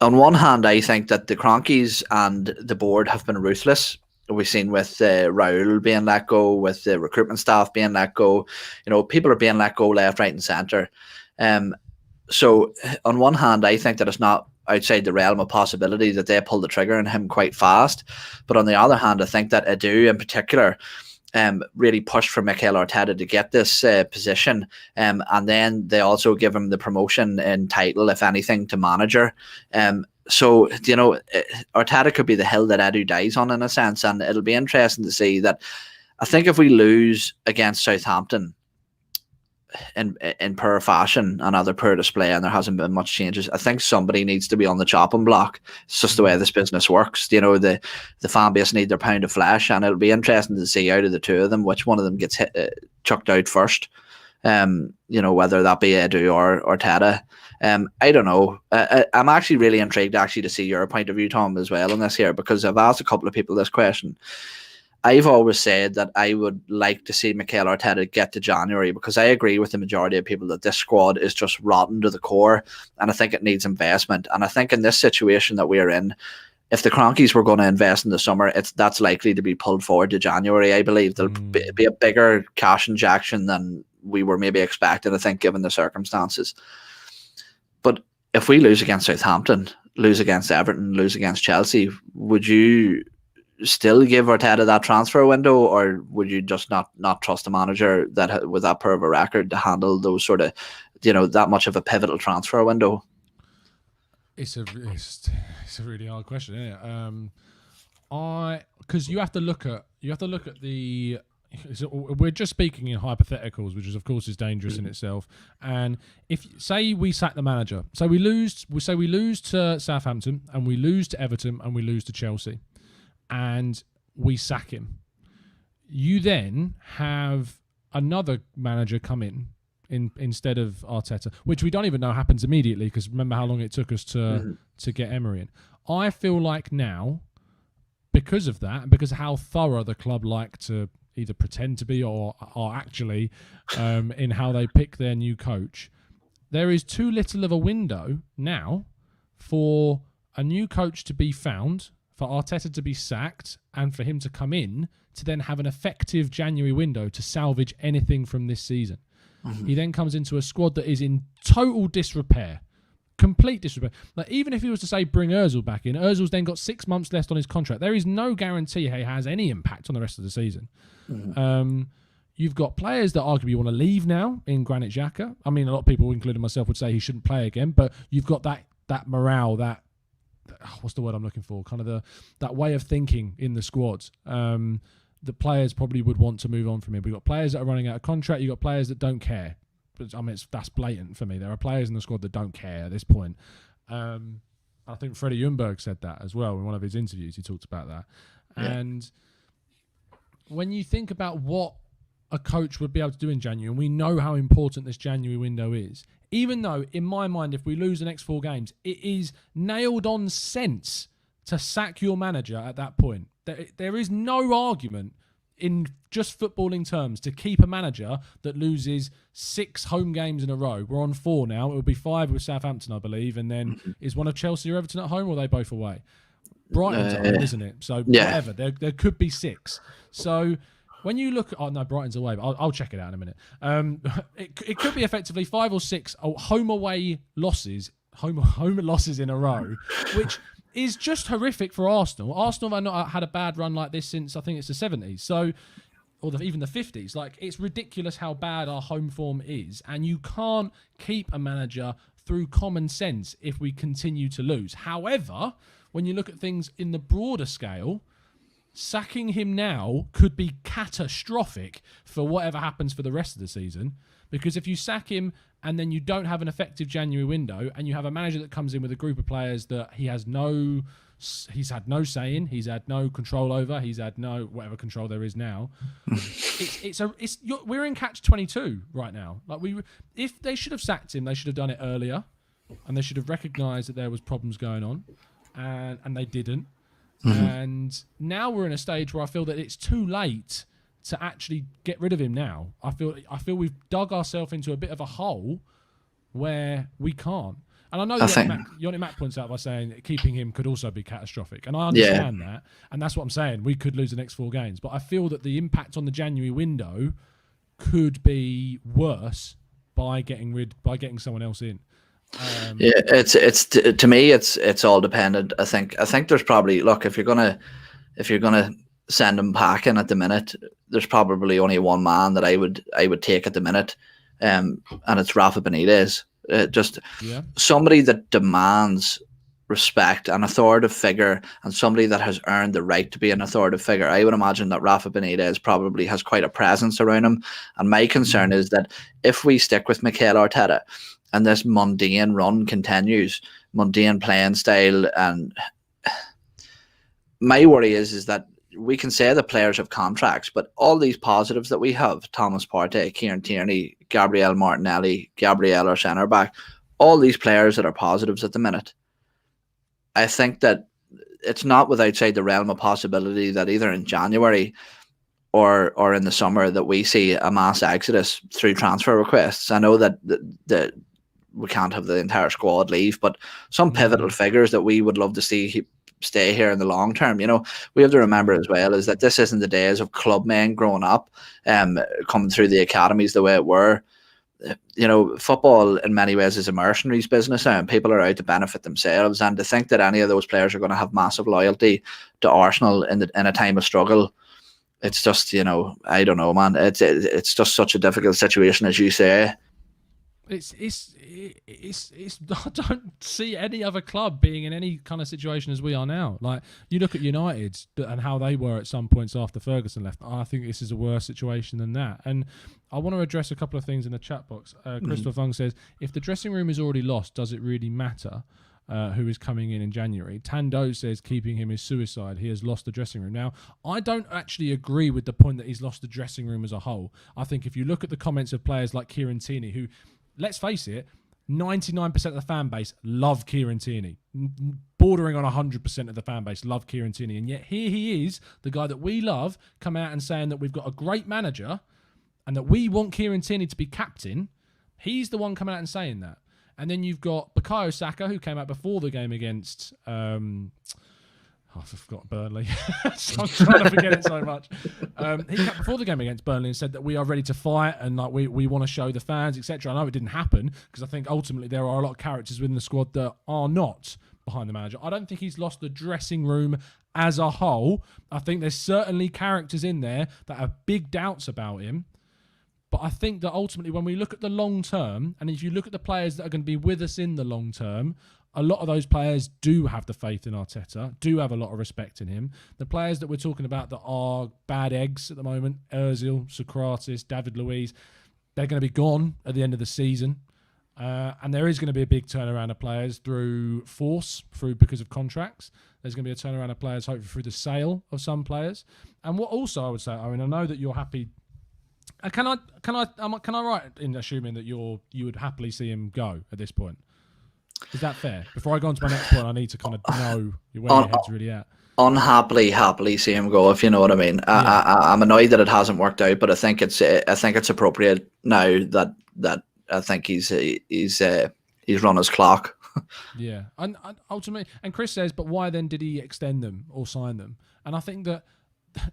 On one hand, I think that the Cronkies and the board have been ruthless. We've seen with Raul being let go, with the recruitment staff being let go. People are being let go left, right, and centre. So on one hand, I think that it's not outside the realm of possibility that they pull the trigger on him quite fast. But on the other hand, I think that Edu in particular really pushed for Mikel Arteta to get this position, and then they also give him the promotion in title, if anything, to manager. So Arteta could be the hill that Edu dies on, in a sense, and it'll be interesting to see that. I think if we lose against Southampton in poor fashion, another poor display, and there hasn't been much changes, I think somebody needs to be on the chopping block. It's just the way this business works. The fan base need their pound of flesh, and it'll be interesting to see out of the two of them which one of them gets chucked out first. Whether that be Edu or Arteta. I don't know. I'm actually really intrigued to see your point of view, Tom, as well on this here, because I've asked a couple of people this question. I've always said that I would like to see Mikel Arteta get to January, because I agree with the majority of people that this squad is just rotten to the core, and I think it needs investment. And I think in this situation that we're in, if the Cronkies were going to invest in the summer, that's likely to be pulled forward to January. I believe there'll be a bigger cash injection than we were maybe expecting, I think, given the circumstances. But if we lose against Southampton, lose against Everton, lose against Chelsea, would you still give Arteta that transfer window, or would you just not trust a manager that with that poor of a record to handle those sort of, that much of a pivotal transfer window? It's a really hard question, isn't it? Because you have to look at the. We're just speaking in hypotheticals, which is of course is dangerous in itself. And if say we sack the manager, so we lose to Southampton, and we lose to Everton, and we lose to Chelsea, and we sack him, you then have another manager come in instead of Arteta, which we don't even know happens immediately, because remember how long it took us to get Emery in. I feel like now, because of that, because of how thorough the club like to either pretend to be or are actually in how they pick their new coach, there is too little of a window now for a new coach to be found, for Arteta to be sacked, and for him to come in to then have an effective January window to salvage anything from this season. He then comes into a squad that is in total disrepair. Complete disrepair. Like, even if he was to say bring Ozil back in, Ozil's then got 6 months left on his contract. There is no guarantee he has any impact on the rest of the season. You've got players that arguably want to leave now in Granit Xhaka. I mean, a lot of people, including myself, would say he shouldn't play again, but you've got that morale, that what's the word I'm looking for? Kind of that way of thinking in the squad. The players probably would want to move on from him. We've got players that are running out of contract. You've got players that don't care. But, I mean, that's blatant for me. There are players in the squad that don't care at this point. I think Freddie Ljungberg said that as well in one of his interviews. He talked about that. Yeah. And when you think about what a coach would be able to do in January, and we know how important this January window is, even though, in my mind, if we lose the next 4 games, it is nailed on sense to sack your manager at that point. There is no argument in just footballing terms to keep a manager that loses 6 home games in a row. We're on 4 now. It will be 5 with Southampton, I believe, and then is one of Chelsea or Everton at home, or are they both away? Brighton's at home, isn't it? So whatever. There could be 6. So when you look at, oh no, Brighton's away, but I'll check it out in a minute. It could be effectively 5 or 6 home losses in a row, which is just horrific for Arsenal. Arsenal have not had a bad run like this since I think it's the 70s. So, or even the 50s. Like, it's ridiculous how bad our home form is, and you can't keep a manager through common sense if we continue to lose. However, when you look at things in the broader scale, sacking him now could be catastrophic for whatever happens for the rest of the season. Because if you sack him and then you don't have an effective January window, and you have a manager that comes in with a group of players that he's had no say in, he's had no control over, he's had no whatever control there is now. We're in catch-22 right now. Like, if they should have sacked him, they should have done it earlier, and they should have recognised that there was problems going on, and they didn't. Mm-hmm. And now we're in a stage where I feel that it's too late to actually get rid of him now. I feel we've dug ourselves into a bit of a hole where we can't. And I know Yoni Mac points out by saying keeping him could also be catastrophic. And I understand that. And that's what I'm saying. We could lose the next 4 games. But I feel that the impact on the January window could be worse by getting someone else in. It's to me, it's all dependent. I think there's probably, look, if you're gonna send him packing at the minute, there's probably only one man that I would take at the minute, and it's Rafa Benitez. Somebody that demands respect, an authoritative figure, and somebody that has earned the right to be an authoritative figure. I would imagine that Rafa Benitez probably has quite a presence around him. And my concern is that if we stick with Mikel Arteta and this mundane run continues, mundane playing style, and my worry is that we can say the players have contracts, but all these positives that we have, Thomas Partey, Kieran Tierney, Gabriel Martinelli, Gabriel our centre back, all these players that are positives at the minute, I think that it's not outside the realm of possibility that either in January or in the summer that we see a mass exodus through transfer requests. I know that we can't have the entire squad leave, but some pivotal figures that we would love to see stay here in the long term. You know, we have to remember as well is that this isn't the days of club men growing up, coming through the academies the way it were. You know, football in many ways is a mercenaries business now, and people are out to benefit themselves. And to think that any of those players are going to have massive loyalty to Arsenal in a time of struggle, it's just, you know, I don't know, man. It's just such a difficult situation, as you say. It's I don't see any other club being in any kind of situation as we are now. Like, you look at United and how they were at some points after Ferguson left. I think this is a worse situation than that. And I want to address a couple of things in the chat box. Christopher Fung says, if the dressing room is already lost, does it really matter who is coming in January? Tando says keeping him is suicide. He has lost the dressing room. Now, I don't actually agree with the point that he's lost the dressing room as a whole. I think if you look at the comments of players like Kieran Tierney, who, let's face it, 99% of the fan base love Kieran Tierney. Bordering on 100% of the fan base love Kieran Tierney. And yet here he is, the guy that we love, come out and saying that we've got a great manager and that we want Kieran Tierney to be captain. He's the one coming out and saying that. And then you've got Bukayo Saka, who came out before the game against... I forgot Burnley. So I'm trying to forget it so much. He came before the game against Burnley and said that we are ready to fight and like we want to show the fans, etc. I know it didn't happen because I think ultimately there are a lot of characters within the squad that are not behind the manager. I don't think he's lost the dressing room as a whole. I think there's certainly characters in there that have big doubts about him. But I think that ultimately when we look at the long term, and if you look at the players that are going to be with us in the long term, a lot of those players do have the faith in Arteta, do have a lot of respect in him. The players that we're talking about that are bad eggs at the moment, Ozil, Socrates, David Luiz, they're going to be gone at the end of the season. And there is going to be a big turnaround of players because of contracts. There's going to be a turnaround of players hopefully through the sale of some players. And what also I would say, I mean, I know that you're happy. Can I right in assuming that you would happily see him go at this point? Is that fair? Before I go on to my next point, I need to kind of know where your head's really at. Happily see him go, if you know what I mean. Yeah. I'm annoyed that it hasn't worked out, but I think it's appropriate now that I think he's run his clock. Yeah, and ultimately, and Chris says, but why then did he extend them or sign them? And I think that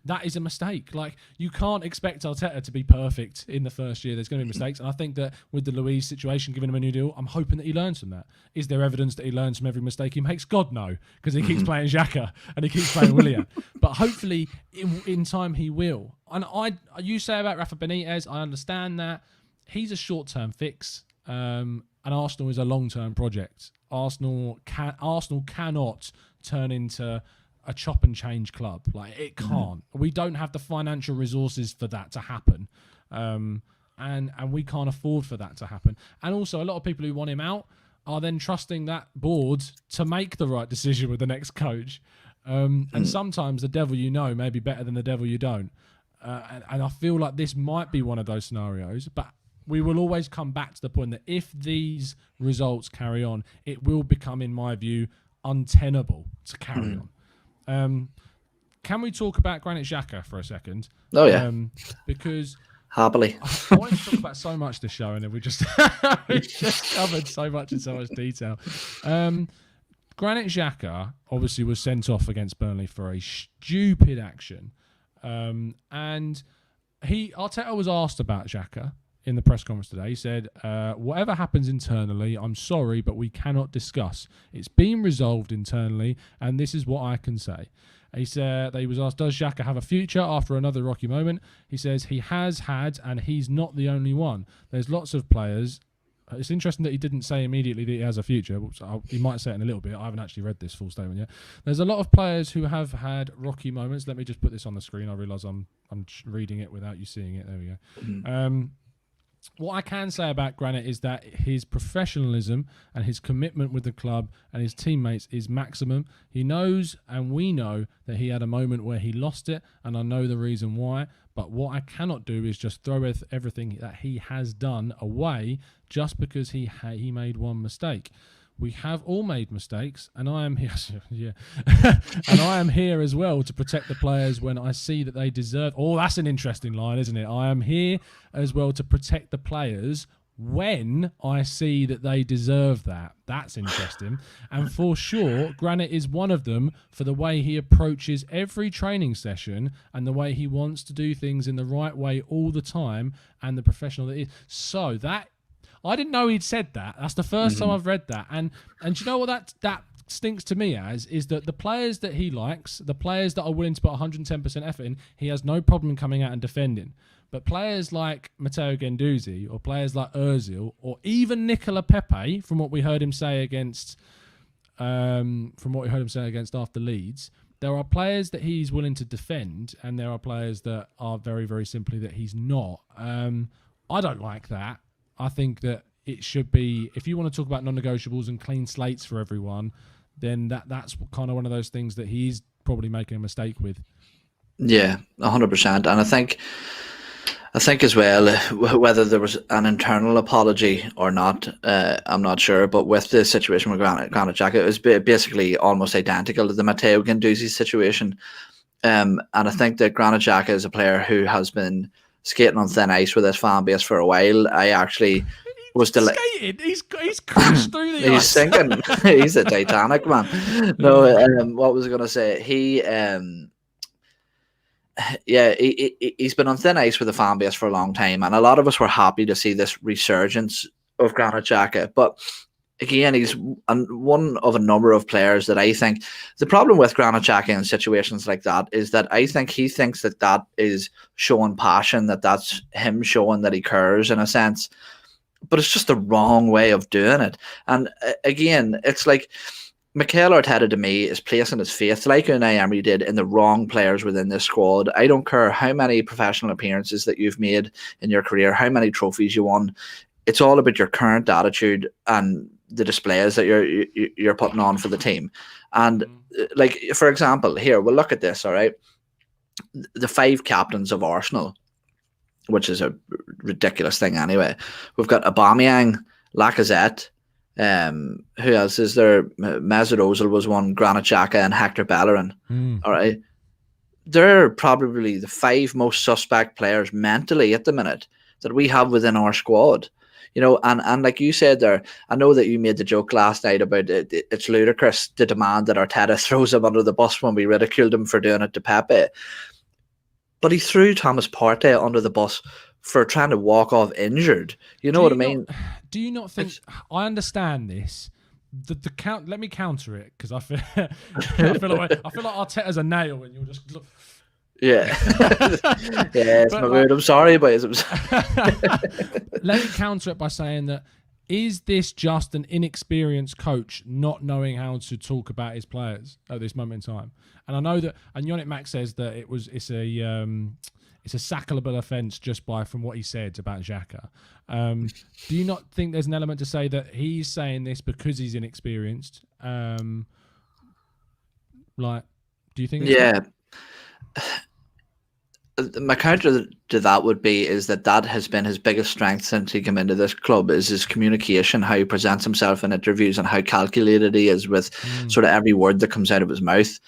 that is a mistake. Like, you can't expect Arteta to be perfect in the first year. There's going to be mistakes. And I think that with the Luiz situation, giving him a new deal, I'm hoping that he learns from that. Is there evidence that he learns from every mistake he makes? God, no, because he keeps playing Xhaka and he keeps playing Willian. But hopefully in time he will. And you say about Rafa Benitez, I understand that. He's a short-term fix. And Arsenal is a long-term project. Arsenal cannot turn into a chop and change club. Like, it can't. We don't have the financial resources for that to happen. And we can't afford for that to happen. And also, a lot of people who want him out are then trusting that board to make the right decision with the next coach. And sometimes the devil you know may be better than the devil you don't. And I feel like this might be one of those scenarios, but we will always come back to the point that if these results carry on, it will become, in my view, untenable to carry on. Can we talk about Granit Xhaka for a second? Oh, yeah. Because happily, I wanted to talk about so much this show, and then we just covered so much in so much detail. Granit Xhaka obviously was sent off against Burnley for a stupid action, and Arteta was asked about Xhaka in the press conference today. He said, whatever happens internally, I'm sorry, but we cannot discuss. It's been resolved internally, and this is what I can say. He said that he was asked, does Xhaka have a future after another rocky moment? He says he has had, and he's not the only one. There's lots of players. It's interesting that he didn't say immediately that he has a future. He might say it in a little bit. I haven't actually read this full statement yet. There's a lot of players who have had rocky moments. Let me just put this on the screen. I realise I'm reading it without you seeing it. There we go. What I can say about Granit is that his professionalism and his commitment with the club and his teammates is maximum. He knows, and we know, that he had a moment where he lost it, and I know the reason why. But what I cannot do is just throw everything that he has done away just because he made one mistake. We have all made mistakes, and I am here. And I am here as well to protect the players when I see that they deserve. Oh, that's an interesting line, isn't it? I am here as well to protect the players when I see that they deserve that. That's interesting. And for sure, Granit is one of them for the way he approaches every training session and the way he wants to do things in the right way all the time, and the professional that he is. So that. I didn't know he'd said that. That's the first time I've read that. And you know what that stinks to me as is that the players that he likes, the players that are willing to put 110% effort in, he has no problem coming out and defending. But players like Matteo Guendouzi or players like Ozil or even Nicola Pepe, from what we heard him say against after Leeds, there are players that he's willing to defend, and there are players that are very, very simply that he's not. I don't like that. I think that it should be, if you want to talk about non-negotiables and clean slates for everyone, then that's kind of one of those things that he's probably making a mistake with. Yeah, 100%. And I think as well, whether there was an internal apology or not, I'm not sure. But with the situation with Granit Xhaka, it was basically almost identical to the Matteo Guendouzi situation. And I think that Granit Xhaka is a player who has been skating on thin ice with his fan base for a while. I actually was delighted. He's crashed through the ice. He's sinking. He's a Titanic, man. No, what was I going to say? He's been on thin ice with the fan base for a long time, and a lot of us were happy to see this resurgence of Granit Xhaka. But again, he's one of a number of players that I think the problem with Granit Xhaka in situations like that is that I think he thinks that is showing passion, that's him showing that he cares in a sense, but it's just the wrong way of doing it. And again, it's like Mikel Arteta to me is placing his faith, like Unai Emery did, in the wrong players within this squad. I don't care how many professional appearances that you've made in your career, how many trophies you won. It's all about your current attitude and the displays that you're putting on for the team. And like, for example, here, we'll look at this, all right? The 5 captains of Arsenal, which is a ridiculous thing anyway. We've got Aubameyang, Lacazette, who else is there? Mesut Ozil was one, Granit Xhaka and Hector Bellerin. All right? They're probably the 5 most suspect players mentally at the minute that we have within our squad. You know, and like you said there, I know that you made the joke last night about it's ludicrous to demand that Arteta throws him under the bus when we ridiculed him for doing it to Pepe. but he threw Thomas Partey under the bus for trying to walk off injured. You know what I mean? Do you not think? I understand this. The count. Let me counter it, because I feel like Arteta's a nail, and you'll just look. Yeah, yeah, it's my word. I'm sorry, but let me counter it by saying that, is this just an inexperienced coach not knowing how to talk about his players at this moment in time? And I know that, and Yannick Mack says that it's a sackable offence just from what he said about Xhaka. Do you not think there's an element to say that he's saying this because he's inexperienced? Do you think? Yeah. My counter to that would be is that has been his biggest strength since he came into this club, is his communication, how he presents himself in interviews, and how calculated he is with sort of every word that comes out of his mouth.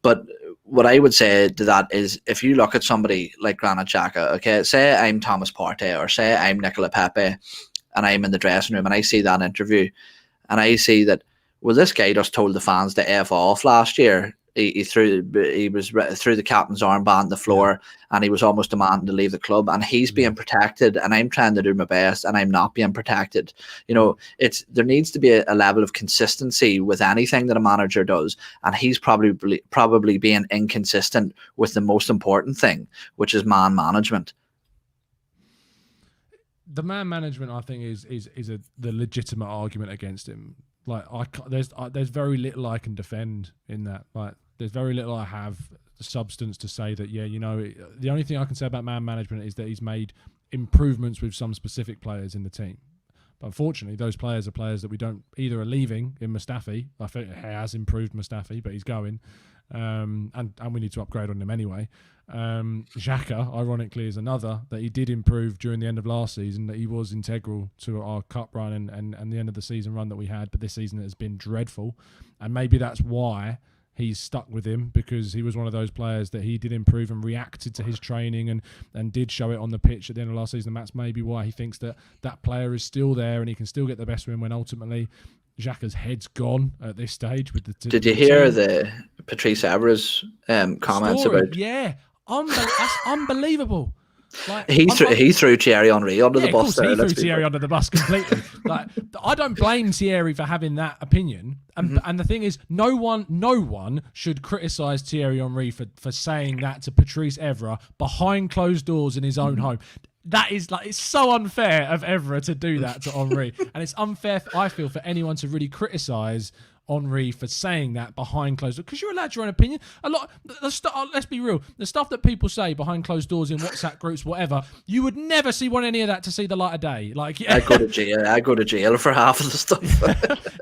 But what I would say to that is, if you look at somebody like Granit Xhaka, okay, say I'm Thomas Partey, or say I'm Nicola Pepe, and I'm in the dressing room and I see that interview and I see that, well, this guy just told the fans to F off last year. He threw the captain's armband on the floor, and he was almost demanding to leave the club, and he's being protected, and I'm trying to do my best and I'm not being protected. You know, there needs to be a level of consistency with anything that a manager does, and he's probably being inconsistent with the most important thing, which is man management. The man management, I think, is the legitimate argument against him. Like, there's very little I can defend in that. Like, there's very little I have substance to say that, yeah, you know, the only thing I can say about man management is that he's made improvements with some specific players in the team. But unfortunately, those players are players that we don't, either are leaving in Mustafi. I think he has improved Mustafi, but he's going. And we need to upgrade on him anyway. Xhaka, ironically, is another that he did improve during the end of last season, that he was integral to our cup run and the end of the season run that we had, but this season it has been dreadful. And maybe that's why he's stuck with him, because he was one of those players that he did improve and reacted to his training and did show it on the pitch at the end of last season. And that's maybe why he thinks that player is still there and he can still get the best win, when ultimately Xhaka's head's gone at this stage. Did you hear the Patrice Evra's comments story? About? Yeah, that's unbelievable. Like, he threw Thierry Henry under the bus. He threw Thierry under the bus completely. Like, I don't blame Thierry for having that opinion. And the thing is, no one should criticise Thierry Henry for saying that to Patrice Evra behind closed doors in his own home. That is, like, it's so unfair of Evra to do that to Henry. And it's unfair, I feel, for anyone to really criticise Henry for saying that behind closed doors, because you're allowed your own opinion. Let's be real, the stuff that people say behind closed doors in WhatsApp groups, whatever, you would never want any of that to see the light of day. Like, yeah. I go to jail for half of the stuff.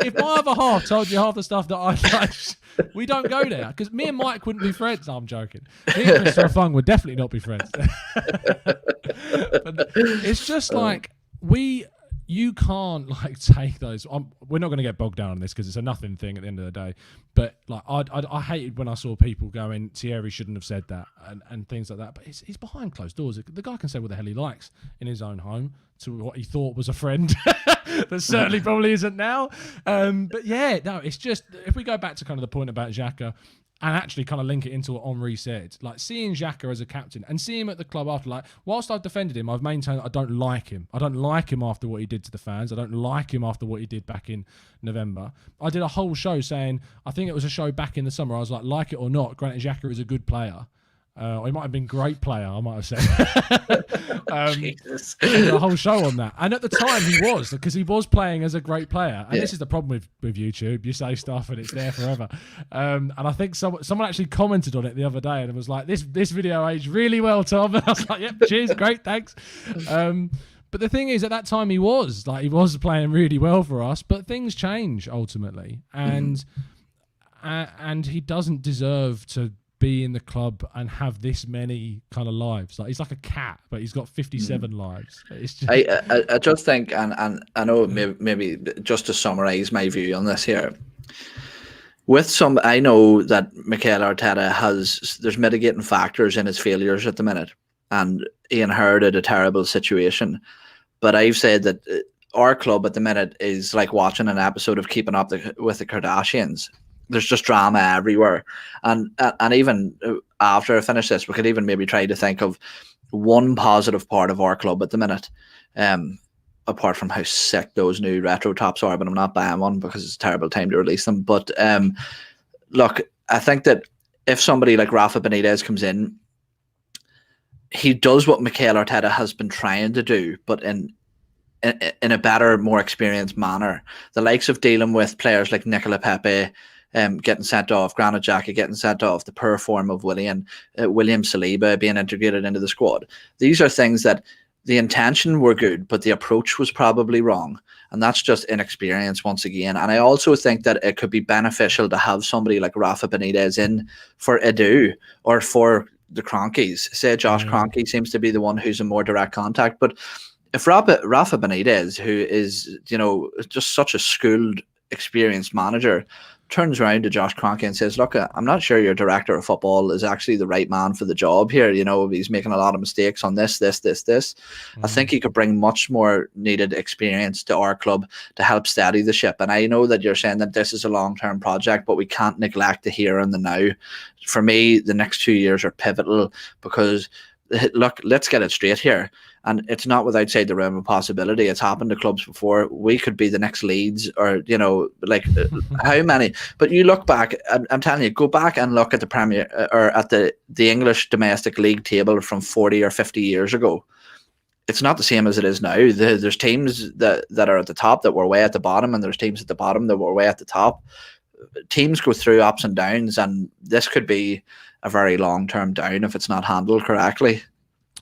If my other half told you half the stuff that I like, we don't go there, because me and Mike wouldn't be friends. No, I'm joking. Me and Christopher Fung would definitely not be friends. But it's just like, you can't, like, take those. We're not going to get bogged down on this because it's a nothing thing at the end of the day. But, like, I hated when I saw people going, Thierry shouldn't have said that and things like that. But he's behind closed doors. The guy can say what the hell he likes in his own home to what he thought was a friend that certainly probably isn't now. But yeah, no, it's just, if we go back to kind of the point about Xhaka, and actually kind of link it into what Henry said, like, seeing Xhaka as a captain and seeing him at the club after, like, whilst I've defended him, I've maintained that I don't like him. I don't like him after what he did to the fans. I don't like him after what he did back in November. I did a whole show saying, I think it was a show back in the summer, I was like it or not, Granit Xhaka is a good player. He might have been great player, I might have said. A whole show on that. And at the time he was, because he was playing as a great player. And this is the problem with YouTube. You say stuff and it's there forever. And I think someone actually commented on it the other day and it was like, this video aged really well, Tom. And I was like, yep, cheers, great, thanks. But the thing is, at that time he was playing really well for us, but things change ultimately. And he doesn't deserve to be in the club and have this many kind of lives. Like, he's like a cat, but he's got 57 lives. It's just... I just think, and I know maybe just to summarise my view on this here, I know that Mikel Arteta there's mitigating factors in his failures at the minute, and he inherited a terrible situation. But I've said that our club at the minute is like watching an episode of Keeping Up with the Kardashians. there's just drama everywhere. And even after I finish this, we could even maybe try to think of one positive part of our club at the minute. Apart from how sick those new retro tops are, but I'm not buying one because it's a terrible time to release them. But look, I think that if somebody like Rafa Benitez comes in, he does what Mikel Arteta has been trying to do, but in a better, more experienced manner. The likes of dealing with players like Nicola Pepe, getting sent off, Granit Xhaka getting sent off, the poor form of William Saliba being integrated into the squad. These are things that the intention were good, but the approach was probably wrong. And that's just inexperience once again. And I also think that it could be beneficial to have somebody like Rafa Benitez in for Edu or for the Cronkies. Say Josh Kroenke seems to be the one who's in more direct contact. But if Rafa Benitez, who is, just such a schooled, experienced manager, turns around to Josh Kroenke and says, look, I'm not sure your director of football is actually the right man for the job here. He's making a lot of mistakes on this. I think he could bring much more needed experience to our club to help steady the ship. And I know that you're saying that this is a long-term project, but we can't neglect the here and the now. For me, the next 2 years are pivotal because, look, let's get it straight here. And it's not without the realm of possibility. It's happened to clubs before. We could be the next Leeds or, how many? But you look back, I'm telling you, go back and look at the Premier or at the English domestic league table from 40 or 50 years ago. It's not the same as it is now. There's teams that are at the top that were way at the bottom, and there's teams at the bottom that were way at the top. Teams go through ups and downs, and this could be a very long-term down if it's not handled correctly.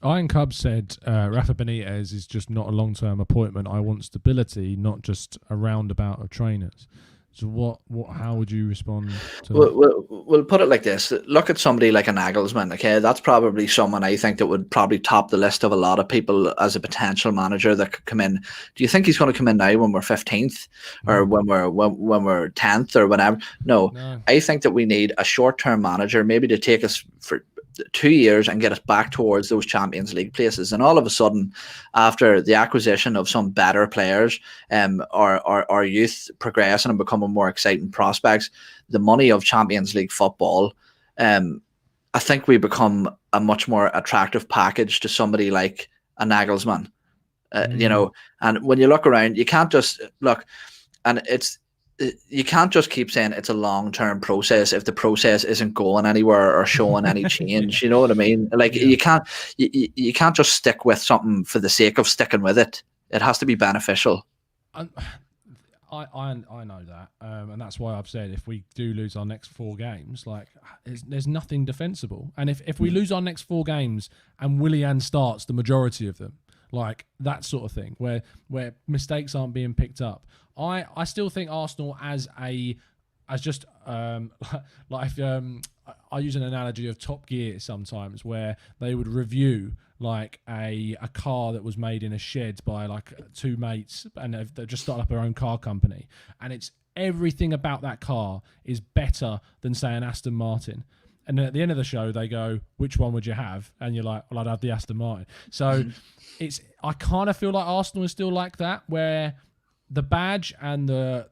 Iron Cub said Rafa Benitez is just not a long-term appointment. I want stability, not just a roundabout of trainers. So how would you respond to that? We'll put it like this. Look at somebody like a Nagelsmann, okay? That's probably someone I think that would probably top the list of a lot of people as a potential manager that could come in. Do you think he's going to come in now when we're 15th or when we're 10th or whatever? No. I think that we need a short-term manager maybe to take us for 2 years and get us back towards those Champions League places. And all of a sudden, after the acquisition of some better players, our youth progressing and becoming more exciting prospects, the money of Champions League football, I think we become a much more attractive package to somebody like a Nagelsmann. And when you look around, you can't just look, and you can't just keep saying it's a long-term process if the process isn't going anywhere or showing any change. You know what I mean? You can't just stick with something for the sake of sticking with it. It has to be beneficial. I know that, and that's why I've said if we do lose our next 4 games, there's nothing defensible. And if we lose our next 4 games and Willian starts the majority of them, that sort of thing, where mistakes aren't being picked up. I still think Arsenal I use an analogy of Top Gear sometimes, where they would review a car that was made in a shed by 2 mates, and they've just started up their own car company, and it's everything about that car is better than, say, an Aston Martin. And then at the end of the show, they go, which one would you have? And you're like, well, I'd have the Aston Martin. So I kind of feel like Arsenal is still like that, where the badge and the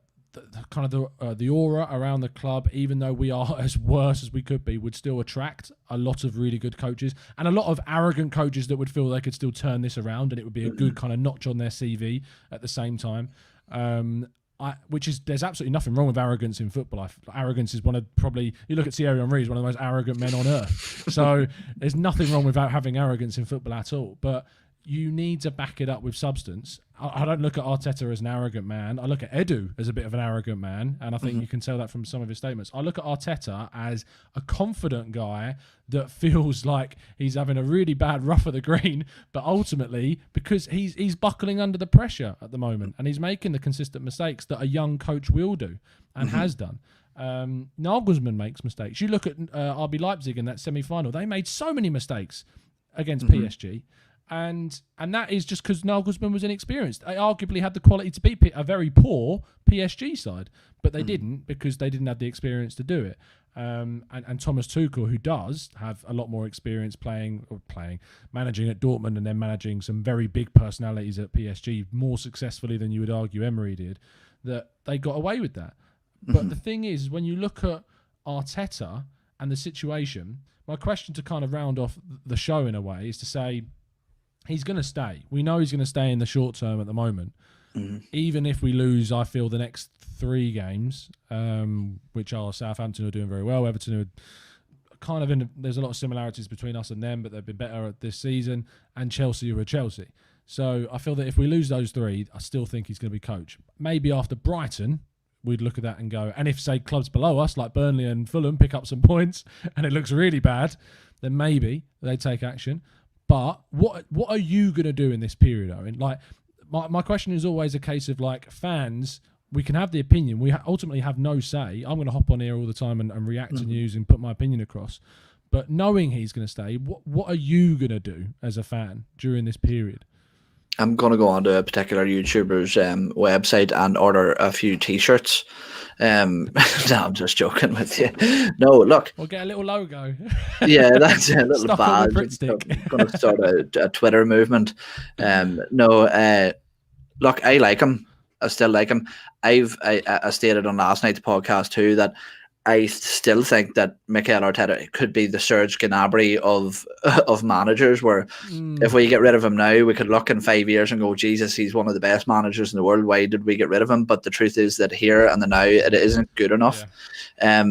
kind of the aura around the club, even though we are as worse as we could be, would still attract a lot of really good coaches and a lot of arrogant coaches that would feel they could still turn this around, and it would be a good kind of notch on their CV at the same time. There's absolutely nothing wrong with arrogance in football. Arrogance is you look at Thierry Henry, he's one of the most arrogant men on earth. So there's nothing wrong with having arrogance in football at all. But you need to back it up with substance. I don't look at Arteta as an arrogant man. I look at Edu as a bit of an arrogant man, and I think you can tell that from some of his statements. I look at Arteta as a confident guy that feels like he's having a really bad rough of the green, but ultimately, because he's buckling under the pressure at the moment, and he's making the consistent mistakes that a young coach will do and has done. Nagelsmann makes mistakes. You look at RB Leipzig in that semi-final. They made so many mistakes against PSG. And that is just because Nagelsmann was inexperienced. They arguably had the quality to beat a very poor PSG side, but they didn't, because they didn't have the experience to do it. And Thomas Tuchel, who does have a lot more experience managing at Dortmund and then managing some very big personalities at PSG more successfully than you would argue Emery did, that they got away with that. But the thing is, when you look at Arteta and the situation, my question to kind of round off the show in a way is to say he's going to stay. We know he's going to stay in the short term at the moment. Even if we lose, I feel, the next 3 games, which are Southampton, are doing very well. Everton are kind of there's a lot of similarities between us and them, but they've been better at this season. And Chelsea are Chelsea. So I feel that if we lose those 3, I still think he's going to be coach. Maybe after Brighton, we'd look at that and go, and if, say, clubs below us, like Burnley and Fulham, pick up some points and it looks really bad, then maybe they take action. But what are you going to do in this period, Owen? Like, my question is always a case of, like, fans, we can have the opinion. We ultimately have no say. I'm going to hop on here all the time and react to news and put my opinion across. But knowing he's going to stay, what are you going to do as a fan during this period? I'm going to go onto a particular YouTuber's website and order a few T-shirts. No, I'm just joking with you. No, look. We'll get a little logo. Yeah, that's a little Stuck badge. on the Pritt stick. I'm going to start a Twitter movement. Look, I like him. I still like him. I stated on last night's podcast too that I still think that Mikel Arteta could be the Serge Gnabry of managers, where if we get rid of him now, we could look in 5 years and go, Jesus, he's one of the best managers in the world. Why did we get rid of him? But the truth is that here and the now, it isn't good enough. Yeah.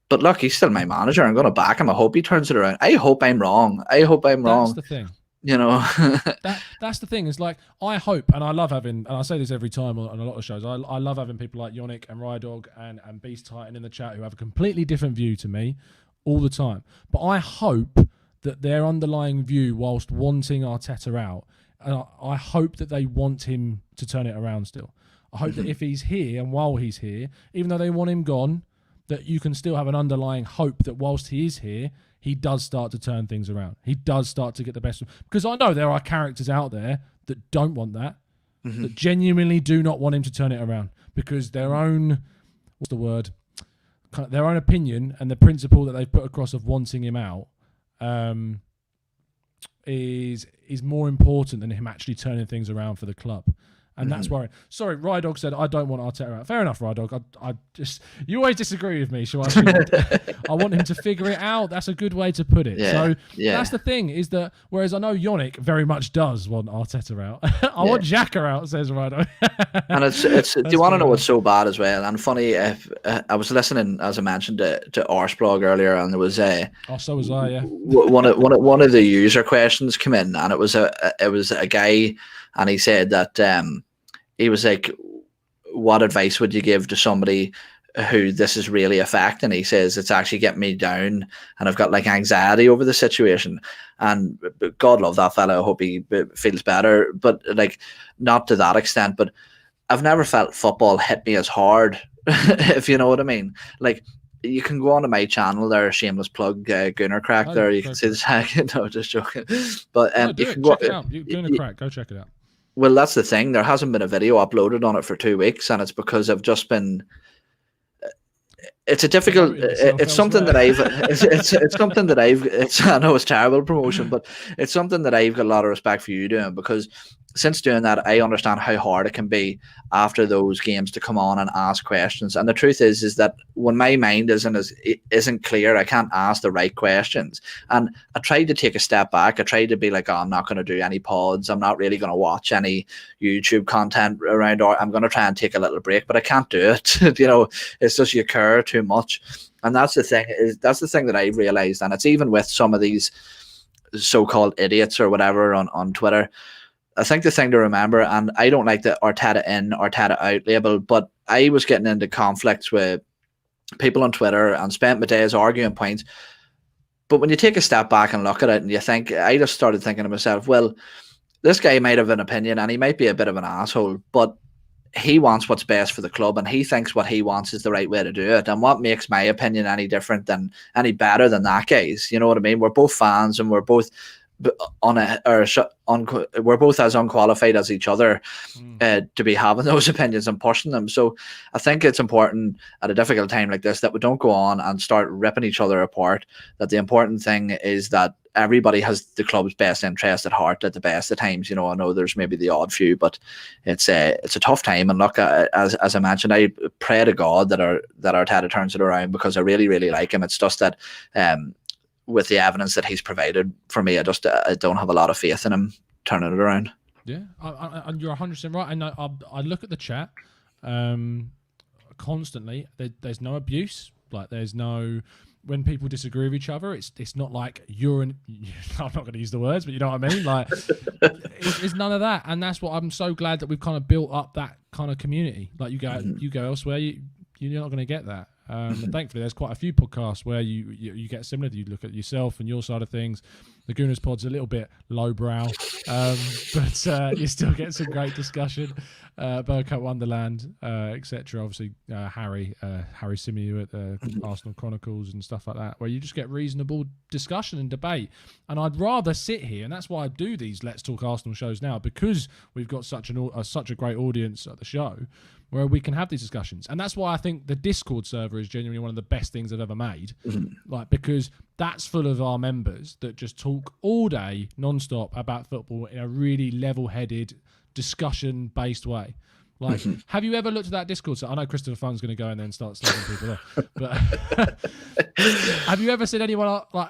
But look, he's still my manager. I'm going to back him. I hope he turns it around. I hope I'm wrong. That's the thing. You know, that's the thing. It's like, I hope, and I love having, and I say this every time on a lot of shows, I love having people like Yannick and Rydog and Beast Titan in the chat who have a completely different view to me all the time. But I hope that their underlying view, whilst wanting Arteta out, and I hope that they want him to turn it around still. I hope that if he's here, and while he's here, even though they want him gone, that you can still have an underlying hope that whilst he is here, he does start to turn things around. He does start to get the best. Because I know there are characters out there that don't want that, that genuinely do not want him to turn it around because their own, their own opinion and the principle that they've put across of wanting him out is more important than him actually turning things around for the club. And that's worrying. Sorry, Rydog said, I don't want Arteta out. Fair enough, Rydog. I just, you always disagree with me, so I want him to figure it out. That's a good way to put it. That's the thing, is that, whereas I know Yannick very much does want Arteta out. I want Xhaka out, says Rydog. And it's do you want to know what's so bad as well? And funny, I was listening, as I mentioned, to Arseblog earlier, and there was so was I, yeah. one of the user questions come in, and it was a guy, and he said that he was like, what advice would you give to somebody who this is really affecting? He says, it's actually getting me down and I've got like anxiety over the situation. And God love that fella. I hope he feels better, but like not to that extent. But I've never felt football hit me as hard, if you know what I mean. Like, you can go onto my channel there, shameless plug, Gunner Crack there. You can see the tag. No, just joking. But you can go check it out. Gunner Crack, go check it out. Well, that's the thing. There hasn't been a video uploaded on it for 2 weeks, and it's because I've just been. It's a difficult. It's something that I've. It's something that I've. I know it's terrible promotion, but it's something that I've got a lot of respect for you doing, because since doing that, I understand how hard it can be after those games to come on and ask questions. And the truth is that when my mind isn't clear, I can't ask the right questions. And I tried to take a step back. I tried to be like, I'm not going to do any pods. I'm not really going to watch any YouTube content around, or I'm going to try and take a little break, but I can't do it. You know, it's just you care too much. And that's the thing. That's the thing that I realized. And it's even with some of these so-called idiots or whatever on Twitter. I think the thing to remember, and I don't like the Arteta in, Arteta out label, but I was getting into conflicts with people on Twitter and spent my days arguing points. But when you take a step back and look at it and you think, I just started thinking to myself, well, this guy might have an opinion and he might be a bit of an asshole, but he wants what's best for the club and he thinks what he wants is the right way to do it. And what makes my opinion any better than that guy's? You know what I mean? We're both fans and we're both we're both as unqualified as each other to be having those opinions and pushing them. So I think it's important at a difficult time like this that we don't go on and start ripping each other apart. That the important thing is that everybody has the club's best interest at heart at the best of times. You know, I know there's maybe the odd few, but it's a tough time. And look, as I mentioned, I pray to God that Arteta turns it around, because I really, really like him. It's just that with the evidence that he's provided for me, I don't have a lot of faith in him turning it around. Yeah, and you're 100% right. And I look at the chat constantly. There's no abuse. Like, there's no, when people disagree with each other, it's not like I'm not going to use the words, but you know what I mean. Like, it's none of that, and that's what I'm so glad that we've kind of built up, that kind of community. Like, you go elsewhere, you're not going to get that. And thankfully, there's quite a few podcasts where you get similar. You look at yourself and your side of things. The Gooners Pod's a little bit lowbrow, but you still get some great discussion. Burcoat Wonderland, etc. Obviously, Harry Symeou at the Arsenal Chronicles and stuff like that, where you just get reasonable discussion and debate. And I'd rather sit here, and that's why I do these Let's Talk Arsenal shows now, because we've got such a great audience at the show, where we can have these discussions. And that's why I think the Discord server is genuinely one of the best things I've ever made. Like, because that's full of our members that just talk all day, non-stop, about football in a really level-headed, discussion-based way. Like, have you ever looked at that Discord server? I know Christopher Fun's going to go in there and start slagging people off, but have you ever seen anyone like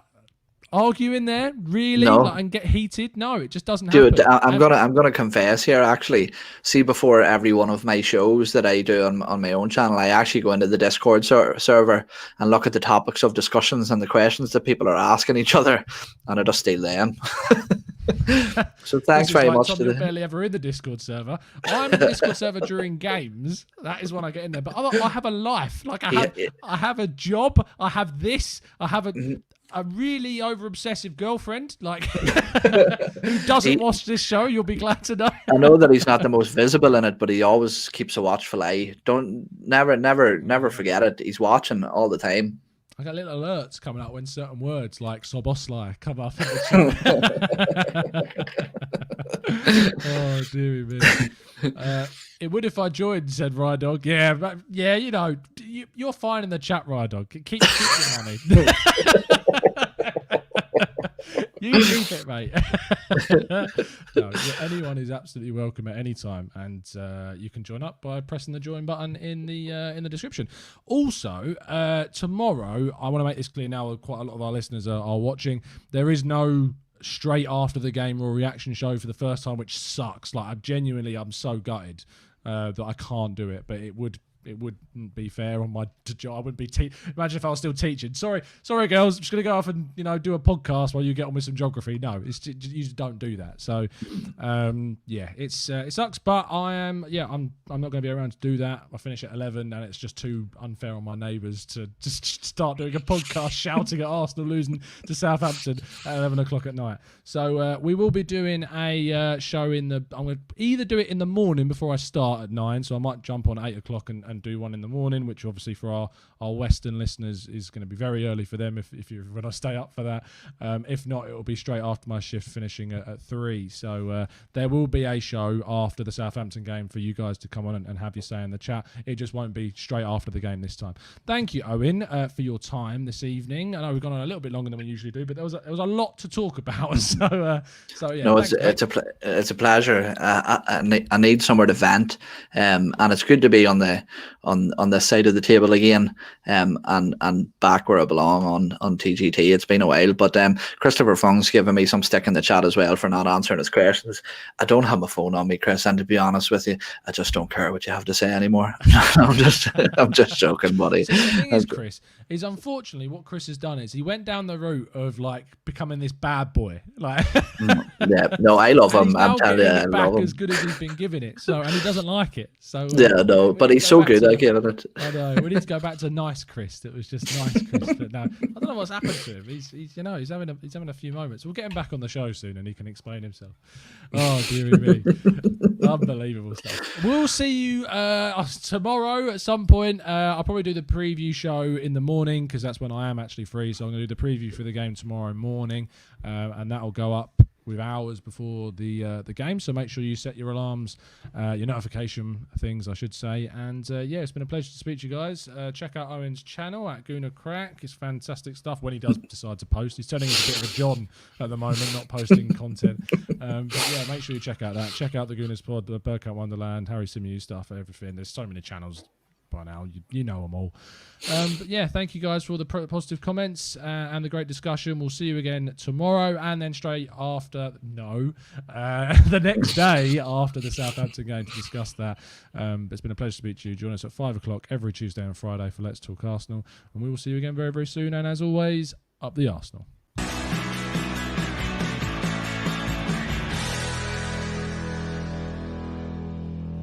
argue in there, really, no. and get heated? No, it just doesn't happen. Dude, I'm gonna confess here. Actually, see, before every one of my shows that I do on my own channel, I actually go into the Discord server and look at the topics of discussions and the questions that people are asking each other, and I just steal them. So thanks very much. You're barely ever in the Discord server. I'm in the Discord server during games. That is when I get in there. But I have a life. Like, I have a job. I have this. I have a really over-obsessive girlfriend, like, who doesn't watch this show. You'll be glad to know. I know that he's not the most visible in it, but he always keeps a watchful eye. Never forget it. He's watching all the time. I got little alerts coming up when certain words like Soboslai come up in the chat. Oh, dear me. It would if I joined, said Rydog. Yeah, but yeah, you know, you're fine in the chat, Rydog. Keep your money. You keep it, mate. No, anyone is absolutely welcome at any time, and you can join up by pressing the join button in the description. Also, tomorrow, I want to make this clear now. Quite a lot of our listeners are watching. there is no straight after the game or reaction show for the first time, which sucks. Like, I'm so gutted that I can't do it, but it wouldn't be fair on my job. I wouldn't be imagine if I was still teaching. Sorry, girls. I'm just gonna go off and do a podcast while you get on with some geography. No, you just don't do that. So, it sucks. But I'm not gonna be around to do that. I finish at 11, and it's just too unfair on my neighbours to just start doing a podcast shouting at Arsenal losing to Southampton at 11 o'clock at night. So we will be doing a show I'm gonna either do it in the morning before I start at 9. So I might jump on at 8 o'clock and do one in the morning, which obviously for our Western listeners is going to be very early for them if you're going to stay up for that. If not, it will be straight after my shift finishing at 3. So there will be a show after the Southampton game for you guys to come on and have your say in the chat. It just won't be straight after the game this time. Thank you, Owen, for your time this evening. I know we've gone on a little bit longer than we usually do, but there was a lot to talk about. So yeah. No, it's a pleasure. I need somewhere to vent, and it's good to be on this side of the table again, and back where I belong on TGT. It's been a while, but Christopher Fung's given me some stick in the chat as well for not answering his questions. I don't have my phone on me, Chris, and to be honest with you, I just don't care what you have to say anymore. I'm just joking, buddy. So the thing is, Chris, is unfortunately what Chris has done is he went down the route of like becoming this bad boy. Like, yeah, no, I love him. I'm telling you, I love him. As good as he's been giving it. So, and he doesn't like it. So yeah, no, but he's so good. good I gave it. I know. We need to go back to nice Chris. It was just nice Chris. But no, I don't know what's happened to him. He's he's having a few moments. We'll get him back on the show soon, and he can explain himself. Oh dearie me, unbelievable stuff. We'll see you tomorrow at some point. I'll probably do the preview show in the morning because that's when I am actually free. So I'm going to do the preview for the game tomorrow morning, and that'll go up with hours before the game, so make sure you set your alarms, your notification things, I should say. And yeah, it's been a pleasure to speak to you guys. Check out Owen's channel at Gooner Crack. It's fantastic stuff when he does decide to post. He's turning into a bit of a John at the moment, not posting content. But yeah, make sure you check out that. Check out the Gooners Pod, the Burkout Wonderland, Harry Simeon stuff, everything. There's so many channels by now, you know them all. But yeah, thank you guys for all the positive comments and the great discussion. We'll see you again tomorrow, and then straight after the next day after the Southampton game to discuss that. But it's been a pleasure to speak to you. Join us at 5 o'clock every Tuesday and Friday for Let's Talk Arsenal, and we will see you again very, very soon. And as always, up the Arsenal.